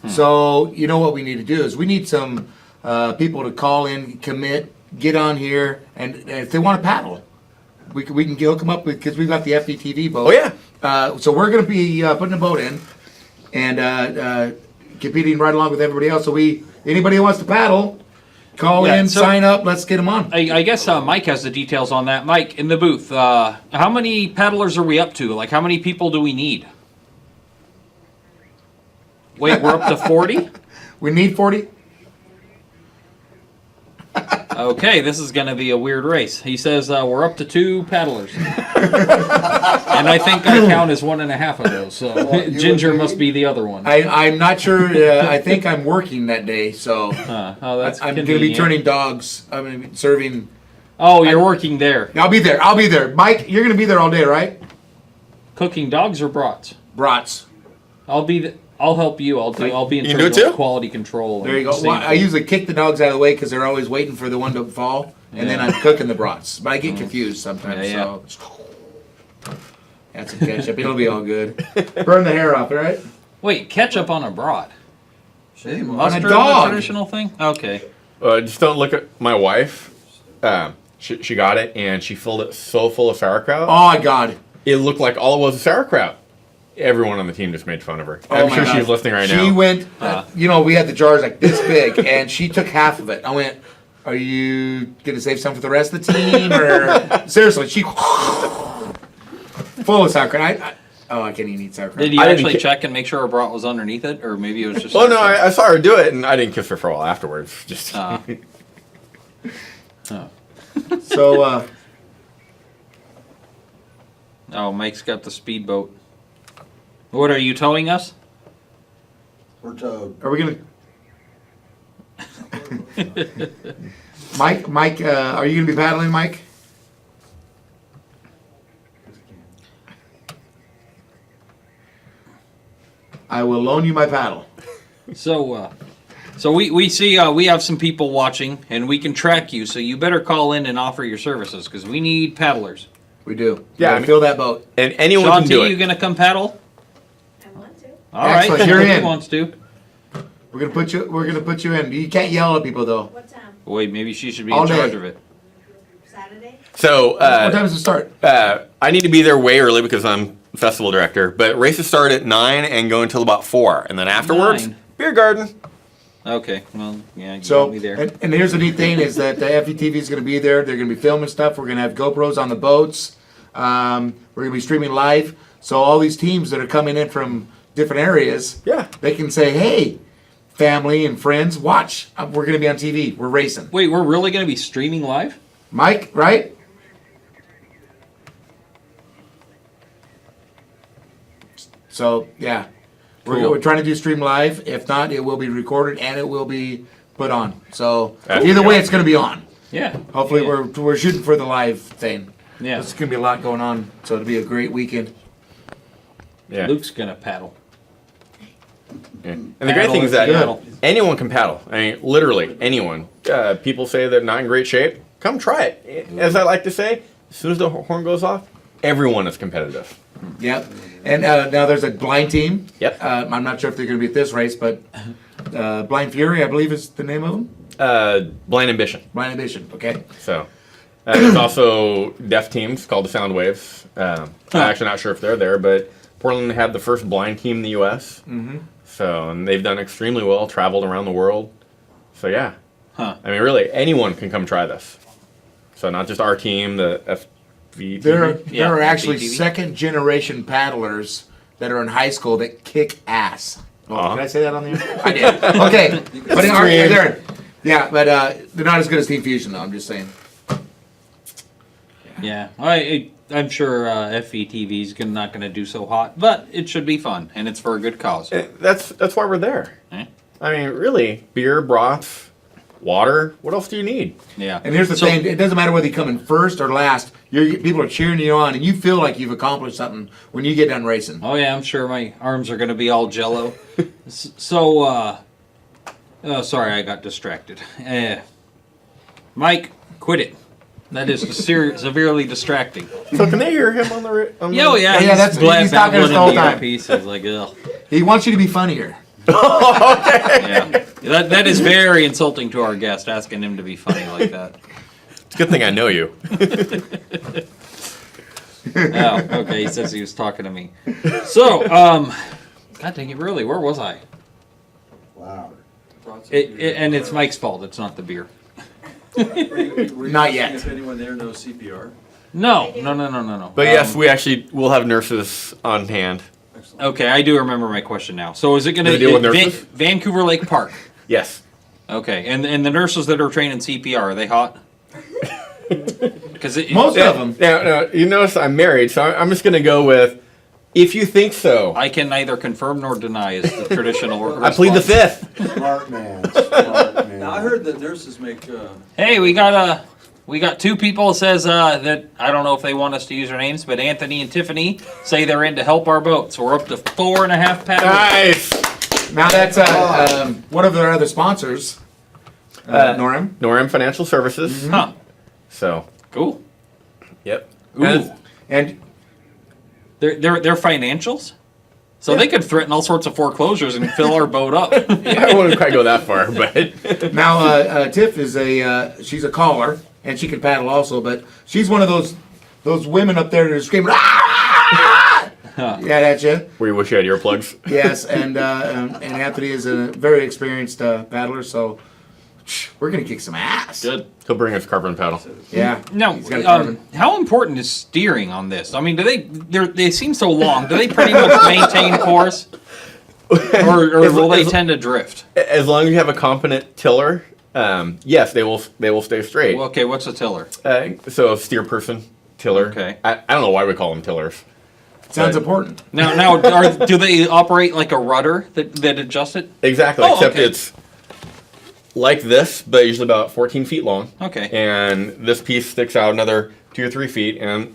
So you know what we need to do is we need some people to call in, commit, get on here, and if they want to paddle, we can hook them up with because we've got the FDTV boat. Oh, yeah. So we're going to be putting a boat in and competing right along with everybody else. So anybody who wants to paddle, call Yeah, in, so- sign up, let's get them on. I guess Mike has the details on that. Mike, in the booth, how many paddlers are we up to? Like, how many people do we need? Wait, we're up to 40? We need 40. Okay, this is going to be a weird race. He says we're up to 2 paddlers. And I think I count as 1.5 of those. So Ginger must be the other one. I'm not sure. I think I'm working that day, so Oh, that's I'm going to be convenient. turning dogs. I'm going to be serving. Oh, you're working there. I'll be there. Mike, you're going to be there all day, right? Cooking dogs or brats? Brats. I'll help you. I'll be in You can charge do it of too? quality control. There you go. and Well, I safety. usually kick the dogs out of the way because they're always waiting for the one to fall, and then Yeah. I'm cooking the brats. But I get confused sometimes. Yeah, So add some ketchup. It'll be all good. Burn the hair off, all right? Wait, ketchup on a brat? Mustard dog. a traditional thing? Okay. Just don't look at my wife. She got it, and she filled it so full of sauerkraut. Oh my God. It looked like all it was sauerkraut. Everyone on the team just made fun of her. Oh I'm my sure God. she's listening right She now. went. We had the jars like this big, and she took half of it. I went, "Are you gonna save some for the rest of the team, or seriously?" She full of sauerkraut. I can't even eat sauerkraut. Did you I didn't actually ki- check and make sure her brat was underneath it, or maybe it was just? Oh no, I saw her do it, and I didn't kiss her for a while afterwards. Just So, Oh, Mike's got the speedboat. What are you towing us? We're towed. are we gonna? Mike, are you gonna be paddling, Mike? I will loan you my paddle. So we see we have some people watching, and we can track you. So you better call in and offer your services because we need paddlers. We do. Yeah, Yeah, fill that boat. and anyone Sean can do T, you it. gonna come paddle? I want to. All right, Excellent, you're He in. wants to. We're gonna put you in. You can't yell at people though. What time? Wait, maybe she should be All in charge day. of it. Saturday? So What time does it start? I need to be there way early because I'm festival director. But races start at 9 and go until about 4, and then afterwards, 9. beer garden. Okay, well, yeah, you So, got me there. and here's the neat thing is that the FETV is going to be there. They're going to be filming stuff. We're going to have GoPros on the boats. We're going to be streaming live. So all these teams that are coming in from different areas, Yeah. they can say, "Hey, family and friends, watch. We're going to be on TV. We're racing." Wait, we're really gonna be streaming live? Mike, right? So yeah, we're trying to do stream live. If not, it will be recorded and it will be put on. So That's either way, good. it's going to be on. Yeah. Hopefully, we're shooting for the live thing. Yeah. There's going to be a lot going on, so it'll be a great weekend. Yeah. Luke's gonna paddle. Yeah. And the great thing is that anyone can paddle. I mean, literally anyone. People say they're not in great shape. Come try it. As I like to say, as soon as the horn goes off, everyone is competitive. Yep. And now there's a blind team. Yep. I'm not sure if they're going to be at this race, but Blind Fury, I believe, is the name of them. Blind Ambition. Blind Ambition. Okay. So there's also deaf teams called the Sound Waves. I'm actually not sure if they're there, but Portland had the first blind team in the U.S. Mm-hmm. So, and they've done extremely well, traveled around the world. So yeah. Huh. I mean, really, anyone can come try this. So not just our team, the FVTV. There are actually BTV. second generation paddlers that are in high school that kick ass. Oh, did I say that on the air? I did. Okay. But they're not as good as Team Fusion, though. I'm just saying. Yeah, I'm sure FVTV is not going to do so hot, but it should be fun, and it's for a good cause. That's why we're there. Eh? I mean, really, beer, broth, water. What else do you need? Yeah. And here's the thing: it doesn't matter whether you come in first or last. People are cheering you on, and you feel like you've accomplished something when you get done racing. Oh yeah, I'm sure my arms are going to be all jello. Sorry, I got distracted. Mike, quit it. That is severely distracting. So can they hear him on the? He's talking us the whole time. Pieces like, ugh. He wants you to be funnier. Yeah, that is very insulting to our guest, asking him to be funny like that. It's a good thing I know you. Oh, okay. He says he was talking to me. So, God dang it, really? Where was I? Wow. And it's Mike's fault. It's not the beer. Not yet. If anyone there knows CPR. No. But yes, we actually will have nurses on hand. Excellent. Okay, I do remember my question now. So is it going to Do be they deal with nurses? Vancouver Lake Park? Yes. Okay, and the nurses that are training CPR, are they hot? Because Most of them. Now, you notice I'm married, so I'm just going to go with, if you think so. I can neither confirm nor deny is the traditional response. I plead the fifth. Smart man. Smart man. Now I heard that nurses make. Hey, we got two people that says that I don't know if they want us to use their names, but Anthony and Tiffany say they're in to help our boat, so we're up to 4.5 paddles. Nice. Now that's one of their other sponsors, Norm. Norm Financial Services. Huh? So, Cool. yep. Ooh. And They're financials, so they could threaten all sorts of foreclosures and fill our boat up. I wouldn't quite go that far, but now Tiff is she's a caller and she can paddle also, but she's one of those women up there that are screaming. "Ah!" Yeah, that's you. where you wish you had earplugs. Yes, and Anthony is a very experienced paddler, so we're gonna kick some ass. Good. He'll bring us carbon paddle. Yeah. Now, He's got a carbon. how important is steering on this? I mean, they seem so long. Do they pretty much maintain course, or will they tend to drift? As long as you have a competent tiller, yes, they will stay straight. Well, okay, what's a tiller? So a steer person, tiller. Okay. I don't know why we call them tillers. Sounds important. Now, do they operate like a rudder that adjusts it? Exactly, Oh, except okay. it's like this, but usually about 14 feet long. Okay. And this piece sticks out another 2 or 3 feet, and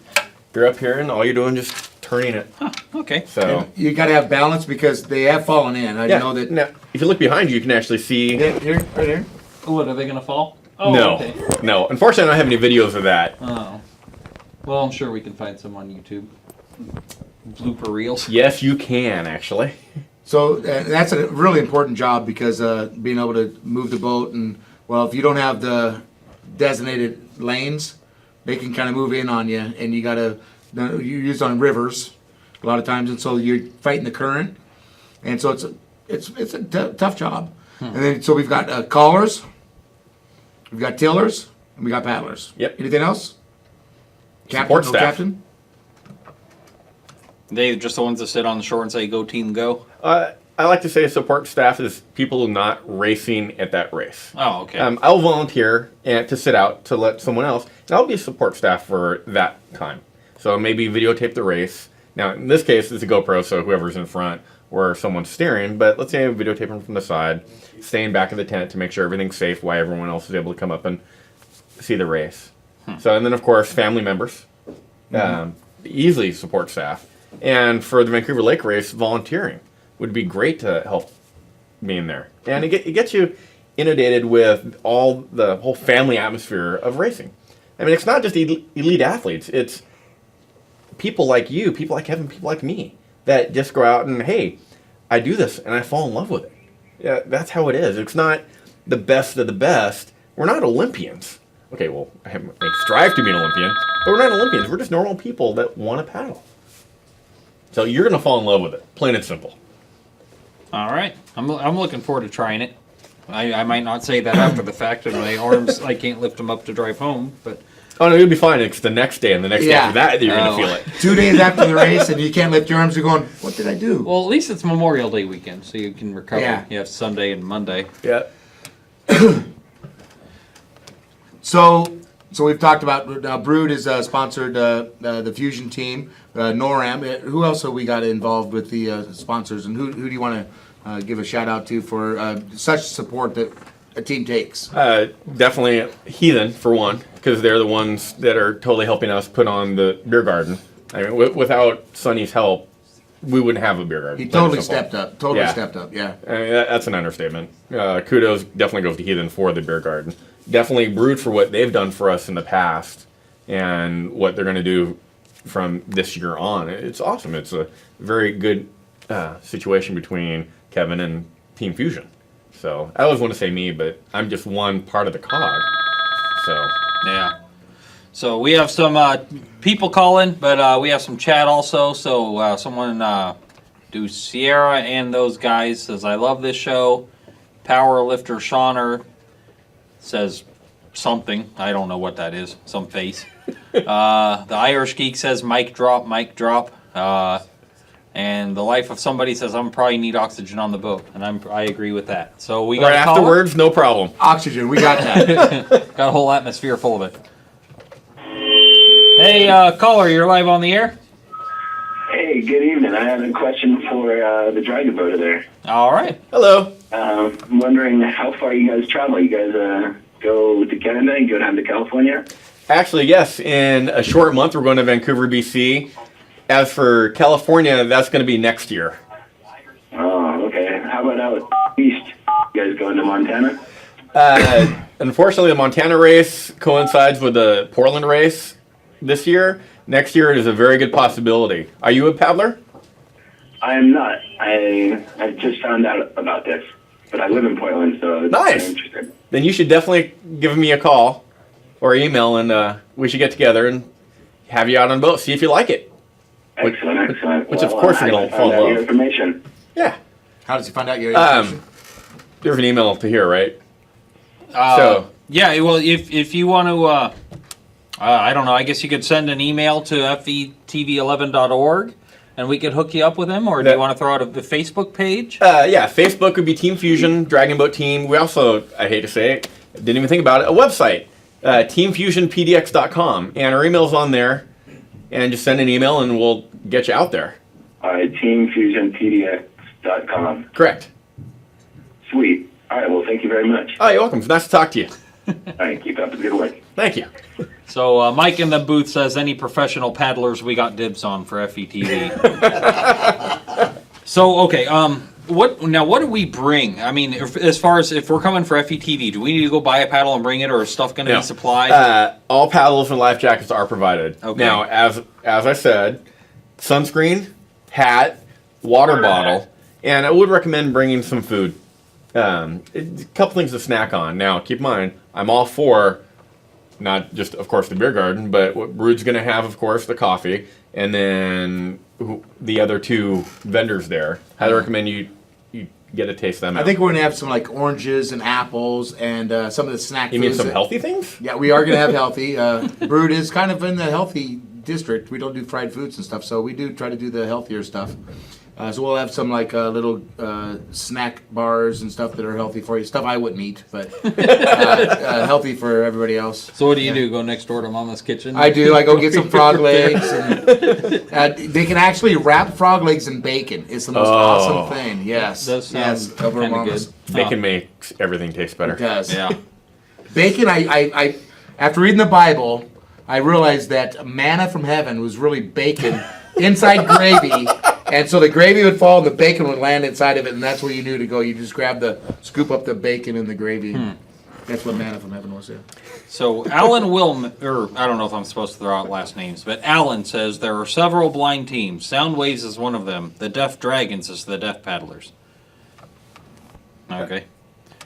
you're up here, and all you're doing is just turning it. Huh, okay. So You got to have balance because they have fallen in. I know that. Now, if you look behind you, you can actually see. Yeah, here, right here. What, are they gonna fall? Oh, No, okay. no. Unfortunately, I don't have any videos of that. Oh. Well, I'm sure we can find some on YouTube. Blooper reels. Yes, you can actually. So that's a really important job because being able to move the boat and if you don't have the designated lanes, they can kind of move in on you, and you got to you use on rivers a lot of times, and so you're fighting the current, and so it's a tough job. And then so we've got callers, we've got tillers, and we got paddlers. Yep. Anything else? Captain? Support No staff. captain? They just the ones that sit on the shore and say, "Go team, go." I like to say support staff is people not racing at that race. Oh, okay. I'll volunteer to sit out to let someone else, and I'll be support staff for that time. So maybe videotape the race, Now, in this case, it's a GoPro, so whoever's in front or someone's steering, but let's say I'm videotaping from the side, staying back in the tent to make sure everything's safe while everyone else is able to come up and see the race. So, and then, of course, family members, easily support staff. And for the Vancouver Lake race, volunteering would be great to help being there. And it gets you inundated with the whole family atmosphere of racing. I mean, it's not just elite athletes. It's people like you, people like Kevin, people like me that just go out and, hey, I do this and I fall in love with it. Yeah, that's how it is. It's not the best of the best. We're not Olympians. Okay, well, I strive to be an Olympian, but we're not Olympians. We're just normal people that want to paddle. So you're going to fall in love with it, plain and simple. All right. I'm looking forward to trying it. I might not say that after the fact, and my arms, I can't lift them up to drive home, but... Oh, no, you'll be fine. It's the next day and the next day Yeah. after that you're going to feel it. 2 days after the race, and you can't lift your arms. You're going, what did I do? Well, at least it's Memorial Day weekend, so you can recover. Yeah. You have Sunday and Monday. Yeah. So we've talked about Brood is sponsored the Fusion team, NORAM. Who else have we got involved with the sponsors, and who do you want to give a shout out to for such support that a team takes? Definitely Heathen, for one, because they're the ones that are totally helping us put on the beer garden. I mean, without Sonny's help, we wouldn't have a beer garden. He Plain and totally simple. stepped up. Totally Yeah. stepped up. Yeah. I mean, that's an understatement. Kudos definitely goes to Heathen for the beer garden. Definitely Brood for what they've done for us in the past and what they're going to do from this year on. It's awesome. It's a very good situation between Kevin and Team Fusion. So I always want to say me, but I'm just one part of the cog. So Yeah. So we have some people calling, but we have some chat also. So someone, do Sierra and those guys says, I love this show. Powerlifter Shauner says something. I don't know what that is. Some face. The Irish Geek says, mic drop, mic drop. And the Life of Somebody says, I'm probably need oxygen on the boat. And I agree with that. So we got right a caller? afterwards, no problem. Oxygen, we got that. Got a whole atmosphere full of it. Hey, caller, you're live on the air. Hey, good evening. I have a question for the dragon boater there. All right. Hello. I'm wondering how far you guys travel. You guys go to Canada and go down to California? Actually, yes. In a short month, we're going to Vancouver, BC. As for California, that's going to be next year. Oh, okay. How about out east? You guys going to Montana? Unfortunately, the Montana race coincides with the Portland race this year. Next year, it is a very good possibility. Are you a paddler? I am not. I just found out about this, but I live in Portland, so it's Nice. interesting. Then you should definitely give me a call or email, and we should get together and have you out on a boat. See if you like it. Excellent, excellent. which of course you're gonna I fall in found out love. your information. Yeah. How does he find out your information? There's an email to here, right? So yeah, well, if you want to, I don't know. I guess you could send an email to fetv11.org, and we could hook you up with him. Or do you want to throw out the Facebook page? Yeah, Facebook would be Team Fusion, Dragon Boat Team. We also, I hate to say it, didn't even think about it, a website, teamfusionpdx.com. And our email's on there. And just send an email and we'll get you out there. All right, teamfusionpdx.com. Correct. Sweet. All right, well, thank you very much. Oh, you're welcome. It's nice to talk to you. All right, keep up the good work. Thank you. So Mike in the booth says any professional paddlers we got dibs on for FETV. So okay, what do we bring? I mean, as far as if we're coming for FETV, do we need to go buy a paddle and bring it, or is stuff going to No. be supplied? All paddles and life jackets are provided. Okay. Now, as I said, sunscreen, hat, water bottle, and I would recommend bringing some food. A couple things to snack on. Now, keep in mind, I'm all for not just, of course, the beer garden, but what Brood's going to have, of course, the coffee, and then the other two vendors there. Highly recommend you get to taste them out. I think we're gonna have some like oranges and apples and some of the snack You mean foods some that- healthy things? Yeah, we are gonna have healthy. Brood is kind of in the healthy district. We don't do fried foods and stuff, so we do try to do the healthier stuff. So we'll have some like little snack bars and stuff that are healthy for you. Stuff I wouldn't eat, but healthy for everybody else. So what do you do? Go next door to Mama's Kitchen? I do. I go get some frog legs. And, they can actually wrap frog legs in bacon. It's the most awesome thing. Yes. That sounds over kinda Mama's. good. Bacon makes everything taste better. It does. Yeah. Bacon, I after reading the Bible, I realized that manna from heaven was really bacon inside gravy. And so the gravy would fall and the bacon would land inside of it, and that's where you knew to go. You just scoop up the bacon and the gravy. That's what manna from heaven was. Yeah. So Alan or I don't know if I'm supposed to throw out last names, but Alan says there are several blind teams. Soundwaves is one of them. The Deaf Dragons is the Deaf Paddlers. Okay.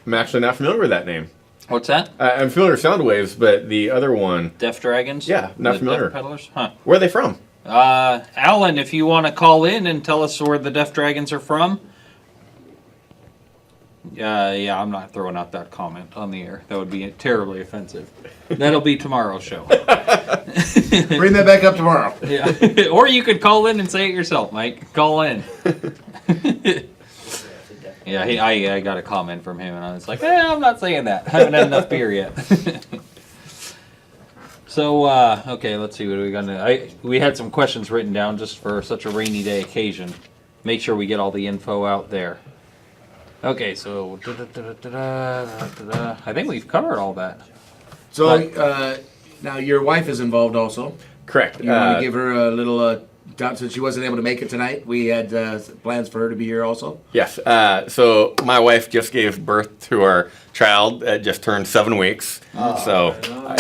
I'm actually not familiar with that name. What's that? I'm familiar with Soundwaves, but the other one, Deaf Dragons? Yeah, not the familiar. Deaf Paddlers? Huh. where are they from? Alan, if you want to call in and tell us where the Deaf Dragons are from. Yeah, I'm not throwing out that comment on the air. That would be terribly offensive. That'll be tomorrow's show. Bring that back up tomorrow. Yeah. Or you could call in and say it yourself, Mike. Call in. Yeah, I got a comment from him, and I was like, I'm not saying that. I haven't had enough beer yet. So, okay, let's see what we got. We had some questions written down just for such a rainy day occasion. Make sure we get all the info out there. Okay, so I think we've covered all that. So now your wife is involved also. Correct. You want to give her a little since she wasn't able to make it tonight. We had plans for her to be here also. Yes. So my wife just gave birth to our child that just turned 7 weeks. So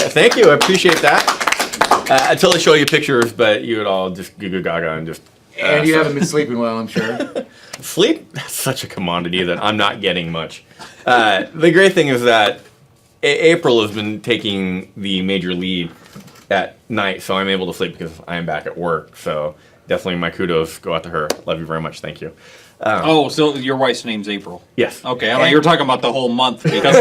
thank you. I appreciate that. Until I show you pictures, but you would all just goo goo gaga and just. And you haven't been sleeping well, I'm sure. Sleep, that's such a commodity that I'm not getting much. The great thing is that April has been taking the major lead at night, so I'm able to sleep because I am back at work. So definitely my kudos go out to her. Love you very much. Thank you. So your wife's name's April. Yes. Okay, I thought you were talking about the whole month. Because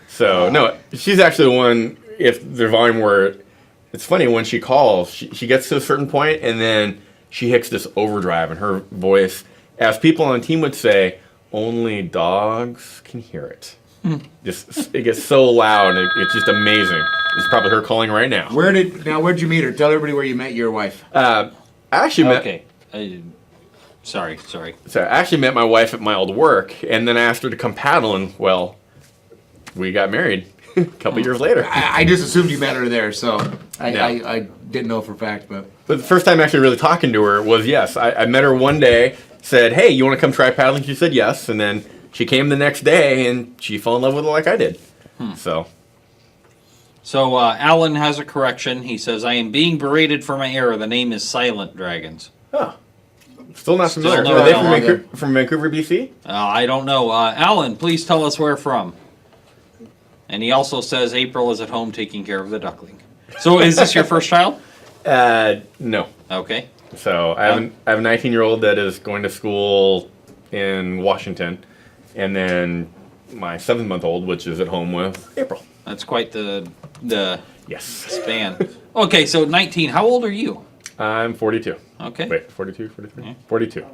So, no, she's actually the one, if the volume were, it's funny, when she calls, she gets to a certain point, and then she hits this overdrive, and her voice, as people on the team would say, only dogs can hear it. Just it gets so loud, and it's just amazing. It's probably her calling right now. Where'd you meet her? Tell everybody where you met your wife. I actually met. Okay. Sorry. So I actually met my wife at my old work, and then I asked her to come paddling. Well, we got married a couple years later. I just assumed you met her there, so Yeah. I didn't know for a fact, but. But the first time actually really talking to her was yes. I met her one day, said, "Hey, you want to come try paddling?" She said yes, and then she came the next day, and she fell in love with it like I did. So Alan has a correction. He says, "I am being berated for my error. The name is Silent Dragons." Oh, still not familiar. no Are they idea. from Vancouver, BC? I don't know. Alan, please tell us where from. And he also says April is at home taking care of the duckling. So is this your first child? No. Okay. So I have a 19-year-old that is going to school in Washington, and then my 7-month-old, which is at home with April. That's quite the Yes. span. Okay, so 19. How old are you? I'm 42. Okay. Wait, 42, 43? Yeah. 42. I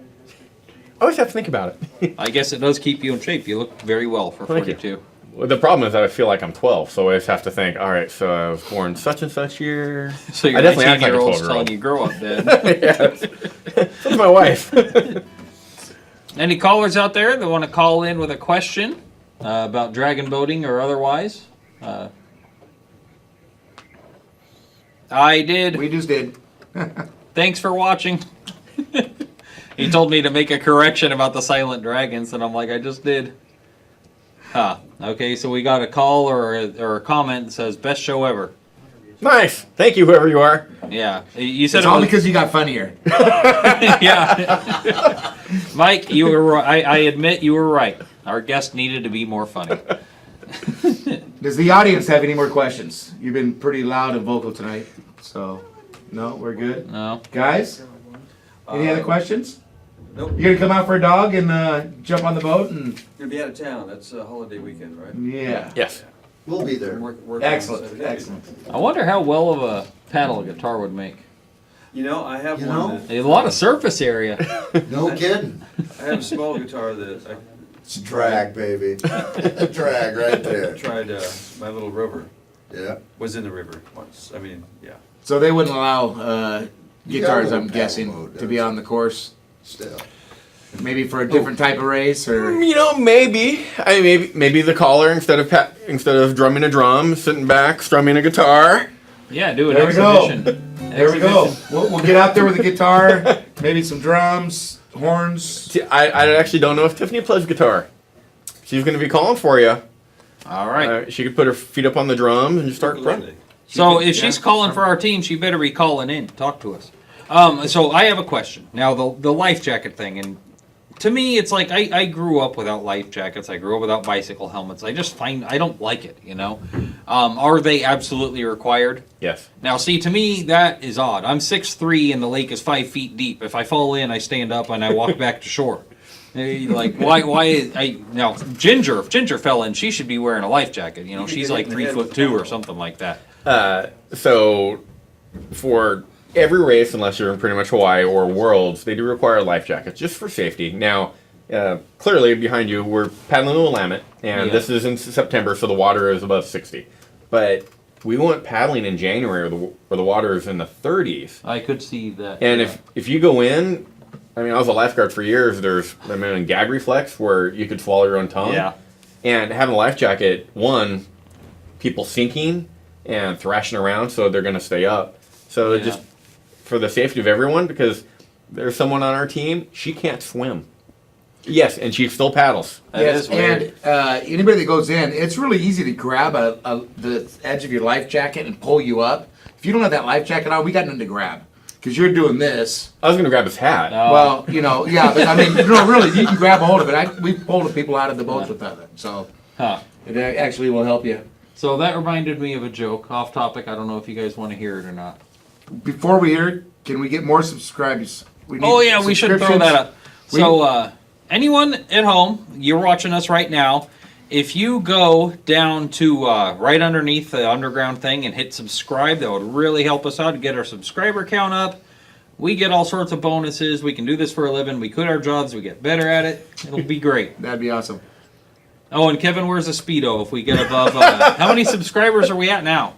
always have to think about it. I guess it does keep you in shape. You look very well for Thank you. 42. Well, the problem is that I feel like I'm 12, so I just have to think, all right, so I was born such and such year. So your I definitely act like a 19-year-old's 12-year-old. telling you grow up, Dad. Yes. That's my wife. Any callers out there that want to call in with a question about dragon boating or otherwise? I did. We just did. Thanks for watching. He told me to make a correction about the Silent Dragons, and I'm like, I just did. Huh. Okay, so we got a call or a comment that says, best show ever. Nice. Thank you, whoever you are. Yeah. You said It's it all was, because you got funnier. yeah. Mike, you were right. I admit you were right. Our guest needed to be more funny. Does the audience have any more questions? You've been pretty loud and vocal tonight, so no, we're good. No. Guys, any other questions? Nope. You gonna come out for a dog and jump on the boat and? Gonna be out of town. That's a holiday weekend, right? Yeah. Yes. We'll be there. Work Excellent. on Saturday. Excellent. I wonder how well of a paddle a guitar would make. You know, I have You one. know? That, A lot of surface area. No kidding. I have a small guitar that I It's drag, baby. Drag right there. tried. My little rover Yeah. was in the river once. I mean, yeah. So they wouldn't allow You guitars, got a I'm little guessing, paddle mode, to be on the course. Still. Maybe for a different type of race, or You know, maybe. Maybe the caller instead of drumming a drum, sitting back, strumming a guitar. Yeah, do an There we go. exhibition. there we go. We'll get out there with a guitar, maybe some drums, horns. See, I actually don't know if Tiffany plays guitar. She's going to be calling for you. All right. She could put her feet up on the drums and just start playing. So if she's calling for our team, she better be calling in. Talk to us. So I have a question. Now, the life jacket thing, and to me, it's like I grew up without life jackets. I grew up without bicycle helmets. I just I don't like it, you know? Are they absolutely required? Yes. Now, see, to me, that is odd. I'm 6'3", and the lake is 5 feet deep. If I fall in, I stand up and I walk back to shore. Like, why, now, Ginger, if Ginger fell in, she should be wearing a life jacket. You know, she's like 3'2" or something like that. So, for every race, unless you're in pretty much Hawaii or Worlds, they do require life jackets just for safety. Now, clearly behind you, we're paddling the Willamette, and this is in September, so the water is above 60. But we went paddling in January where the water is in the 30s. I could see that. And if you go in, I mean, I was a lifeguard for years. There's gag reflex where you could swallow your own tongue. Yeah. And having a life jacket, one, people sinking and thrashing around, so they're going to stay up. So just for the safety of everyone, because there's someone on our team, she can't swim. Yes, and she still paddles. That is weird. And anybody that goes in, it's really easy to grab the edge of your life jacket and pull you up. If you don't have that life jacket on, we got nothing to grab. Because you're doing this. I was going to grab his hat. Well, you know, yeah, but I mean, no, really, you can grab a hold of it. We pulled the people out of the boats with that, so it actually will help you. So that reminded me of a joke, off topic. I don't know if you guys want to hear it or not. Before we hear it, can we get more subscribers? We need We should throw that up. So, anyone at home, you're watching us right now, if you go down to right underneath the underground thing and hit subscribe, that would really help us out to get our subscriber count up. We get all sorts of bonuses. We can do this for a living. We quit our jobs. We get better at it. It'll be great. That'd be awesome. Oh, and Kevin wears a Speedo if we get above... how many subscribers are we at now?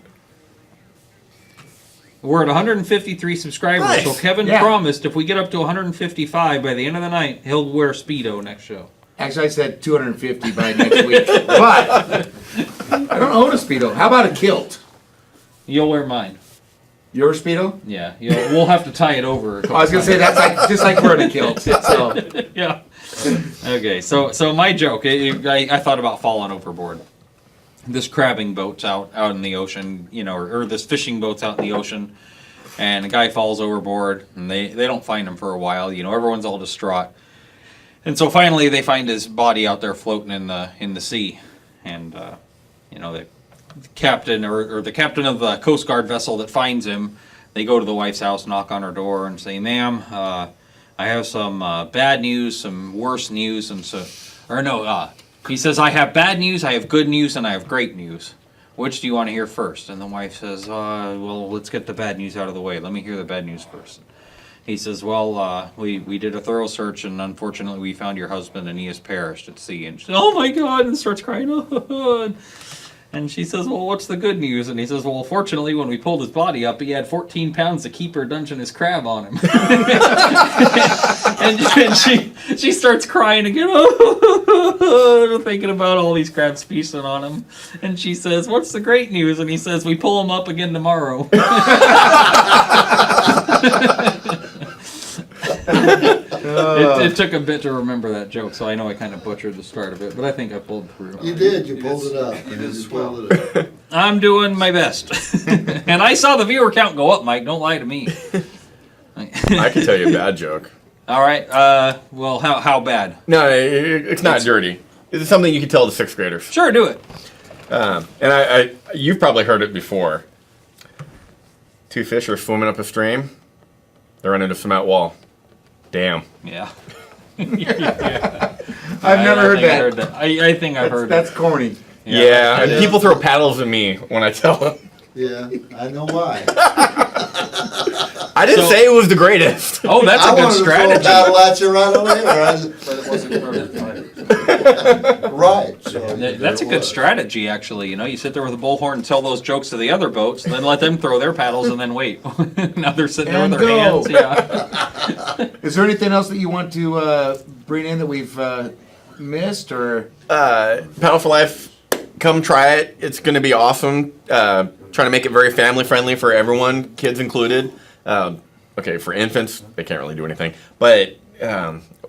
We're at 153 subscribers. Nice. So Kevin Yeah. promised if we get up to 155 by the end of the night, he'll wear Speedo next show. Actually, I said 250 by next week. But I don't own a Speedo. How about a kilt? You'll wear mine. Your Speedo? Yeah, we'll have to tie it over. I was going to say, that's like just like wearing a kilt. So. Yeah. Okay, so my joke, I thought about falling overboard. This crabbing boat's out in the ocean, you know, or this fishing boat's out in the ocean, and a guy falls overboard, and they don't find him for a while. You know, everyone's all distraught. And so finally they find his body out there floating in the sea. And, you know, the captain or the captain of the Coast Guard vessel that finds him, they go to the wife's house, knock on her door, and say, "Ma'am, I have some bad news, some worse news, and so..." Or no, he says, "I have bad news, I have good news, and I have great news. Which do you want to hear first?" And the wife says, "Well, let's get the bad news out of the way. Let me hear the bad news first." He says, "Well, we did a thorough search, and unfortunately we found your husband, and he has perished at sea." And she says, "Oh my God," and starts crying. And she says, "Well, what's the good news?" And he says, "Well, fortunately, when we pulled his body up, he had 14 pounds of keeper Dungeness crab on him." and she starts crying again, thinking about all these crabs feasting on him. And she says, "What's the great news?" And he says, "We pull him up again tomorrow." It took a bit to remember that joke, so I know I kind of butchered the start of it, but I think I pulled through. You did. You pulled it up. You did pulled it up. I'm doing my best. And I saw the viewer count go up, Mike. Don't lie to me. I can tell you a bad joke. All right. Well, how bad? No, it's not dirty. It's something you can tell the sixth graders. Sure, do it. And you've probably heard it before. Two fish are swimming up a stream. They run into a cement wall. Damn. Yeah. I've never heard that. I think I've heard That's it. corny. Yeah, and people throw paddles at me when I tell them. Yeah, I know why. I didn't So- say it was the greatest. Oh, that's a good strategy. battle at you right away. But it wasn't part of the fight. Right. So That's a good strategy, actually. You sit there with a bullhorn and tell those jokes to the other boats, and then let them throw their paddles, and then wait. Now they're sitting there And with their go. hands. Yeah. Is there anything else that you want to bring in that we've missed, or? Paddle for Life, come try it. It's going to be awesome. Trying to make it very family friendly for everyone, kids included. Okay, for infants, they can't really do anything. But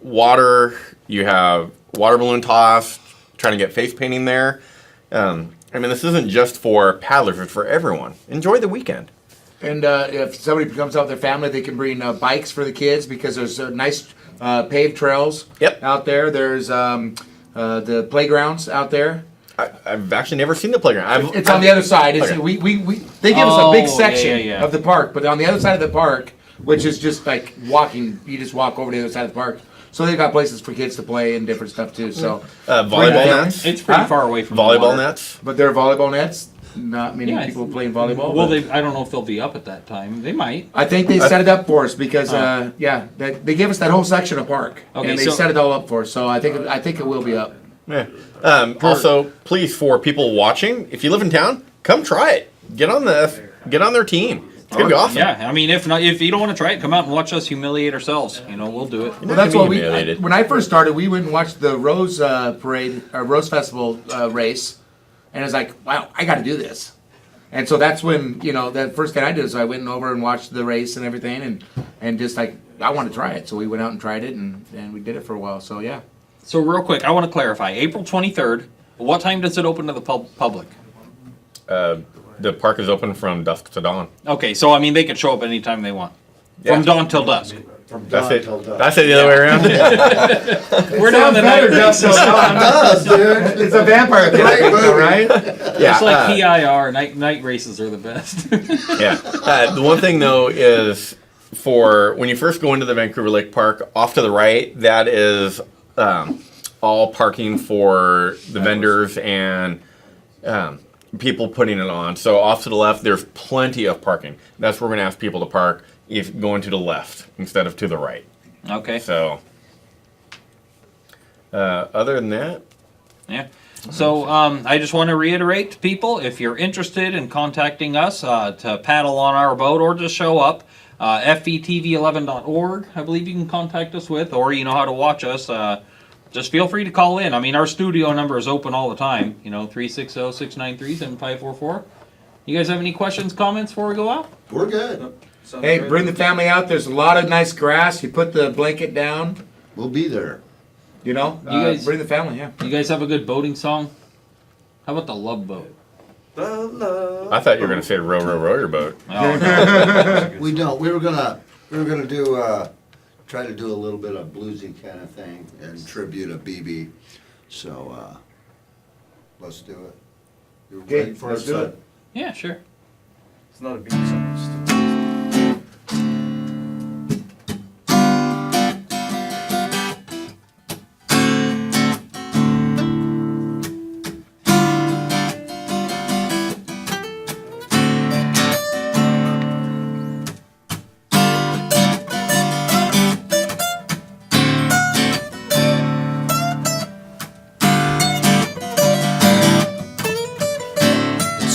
water, you have water balloon toss, trying to get face painting there. This isn't just for paddlers, it's for everyone. Enjoy the weekend. And if somebody comes out with their family, they can bring bikes for the kids because there's nice paved trails out there. There's the playgrounds out there. I've actually never seen the playground. It's on the other side. It's, Okay. they give us a big Oh, section yeah. of the park, but on the other side of the park, which is just like walking, you just walk over to the other side of the park. So they've got places for kids to play and different stuff too. So Volleyball nets. It's pretty far away from the Volleyball water. nets. But there are volleyball nets. Not many Yeah, people playing volleyball. Well, but I don't know if they'll be up at that time. They might. I think they set it up for us because they gave us that whole section of park, Okay, and they so- set it all up for us. So I think it will be up. Yeah. Also, please, for people watching, if you live in town, come try it. Get on their team. It's gonna be awesome. Yeah, if you don't want to try it, come out and watch us humiliate ourselves. We'll do it. Well, that's what humiliated. when I first started, we went and watched the Rose Parade or Rose Festival race, and I was like, wow, I got to do this. And so that's when that first thing I did is I went over and watched the race and everything, and just like I want to try it. So we went out and tried it, and we did it for a while. So yeah. So real quick, I want to clarify. April 23rd. What time does it open to the public? The park is open from dusk to dawn. Okay, so they can show up anytime they want, from dawn till dusk. That's it. That's it the other way around. We're doing the night races. It does, dude. It's a vampire thing, Great movie. right? Yeah. Just like PIR, night races are the best. Yeah. The one thing though is for when you first go into the Vancouver Lake Park, off to the right, that is all parking for the vendors and people putting it on. So off to the left, there's plenty of parking. That's where we're gonna ask people to park if going to the left instead of to the right. Okay. So other than that, Yeah. So I just want to reiterate to people, if you're interested in contacting us to paddle on our boat or just show up, fetv11.org, I believe you can contact us with, or you know how to watch us. Just feel free to call in. Our studio number is open all the time, 360-693-7544. You guys have any questions, comments before we go out? We're good. Sounds Hey, great. bring the family out. There's a lot of nice grass. You put the blanket down. We'll be there. You guys- Bring the family. Yeah. You guys have a good boating song? How about the Love Boat? I thought you were gonna say row, row, row your boat. Oh, no. We don't. We were gonna do try to do a little bit of bluesy kind of thing and tribute a BB. So let's do it. You Okay, ready for let's us do to- it. Yeah, sure. It's not a beat song. It's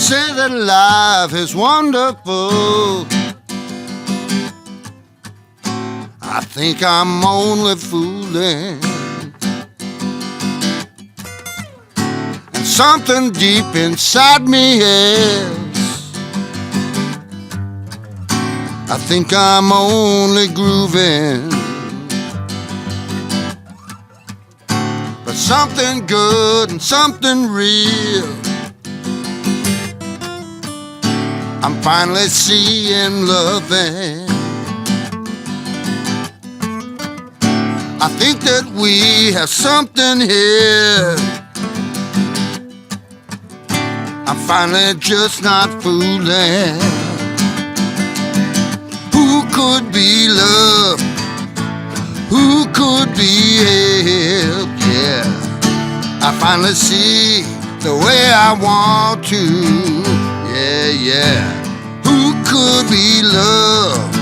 Say that life is wonderful. I think I'm only fooling. And something deep inside me is. I think I'm only grooving. But something good and something real I'm finally seeing loving. I think that we have something here. I'm finally just not fooling. Who could be love? Who could be help? Yeah, I finally see the way I want to. Yeah, yeah. Who could be love?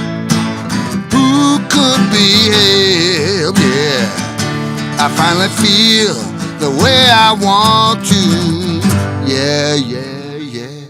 I finally feel the way I want to. Yeah, yeah, yeah.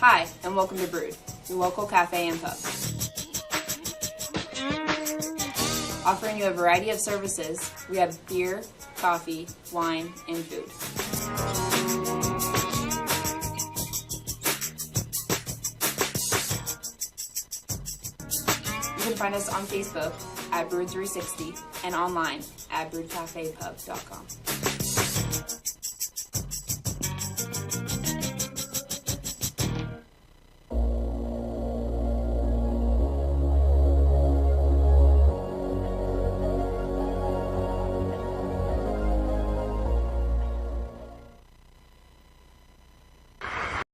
Hi, and welcome to Brood, your local cafe and pub. Offering you a variety of services, we have beer, coffee, wine, and food. You can find us on Facebook at Brood360 and online at broodcafepub.com.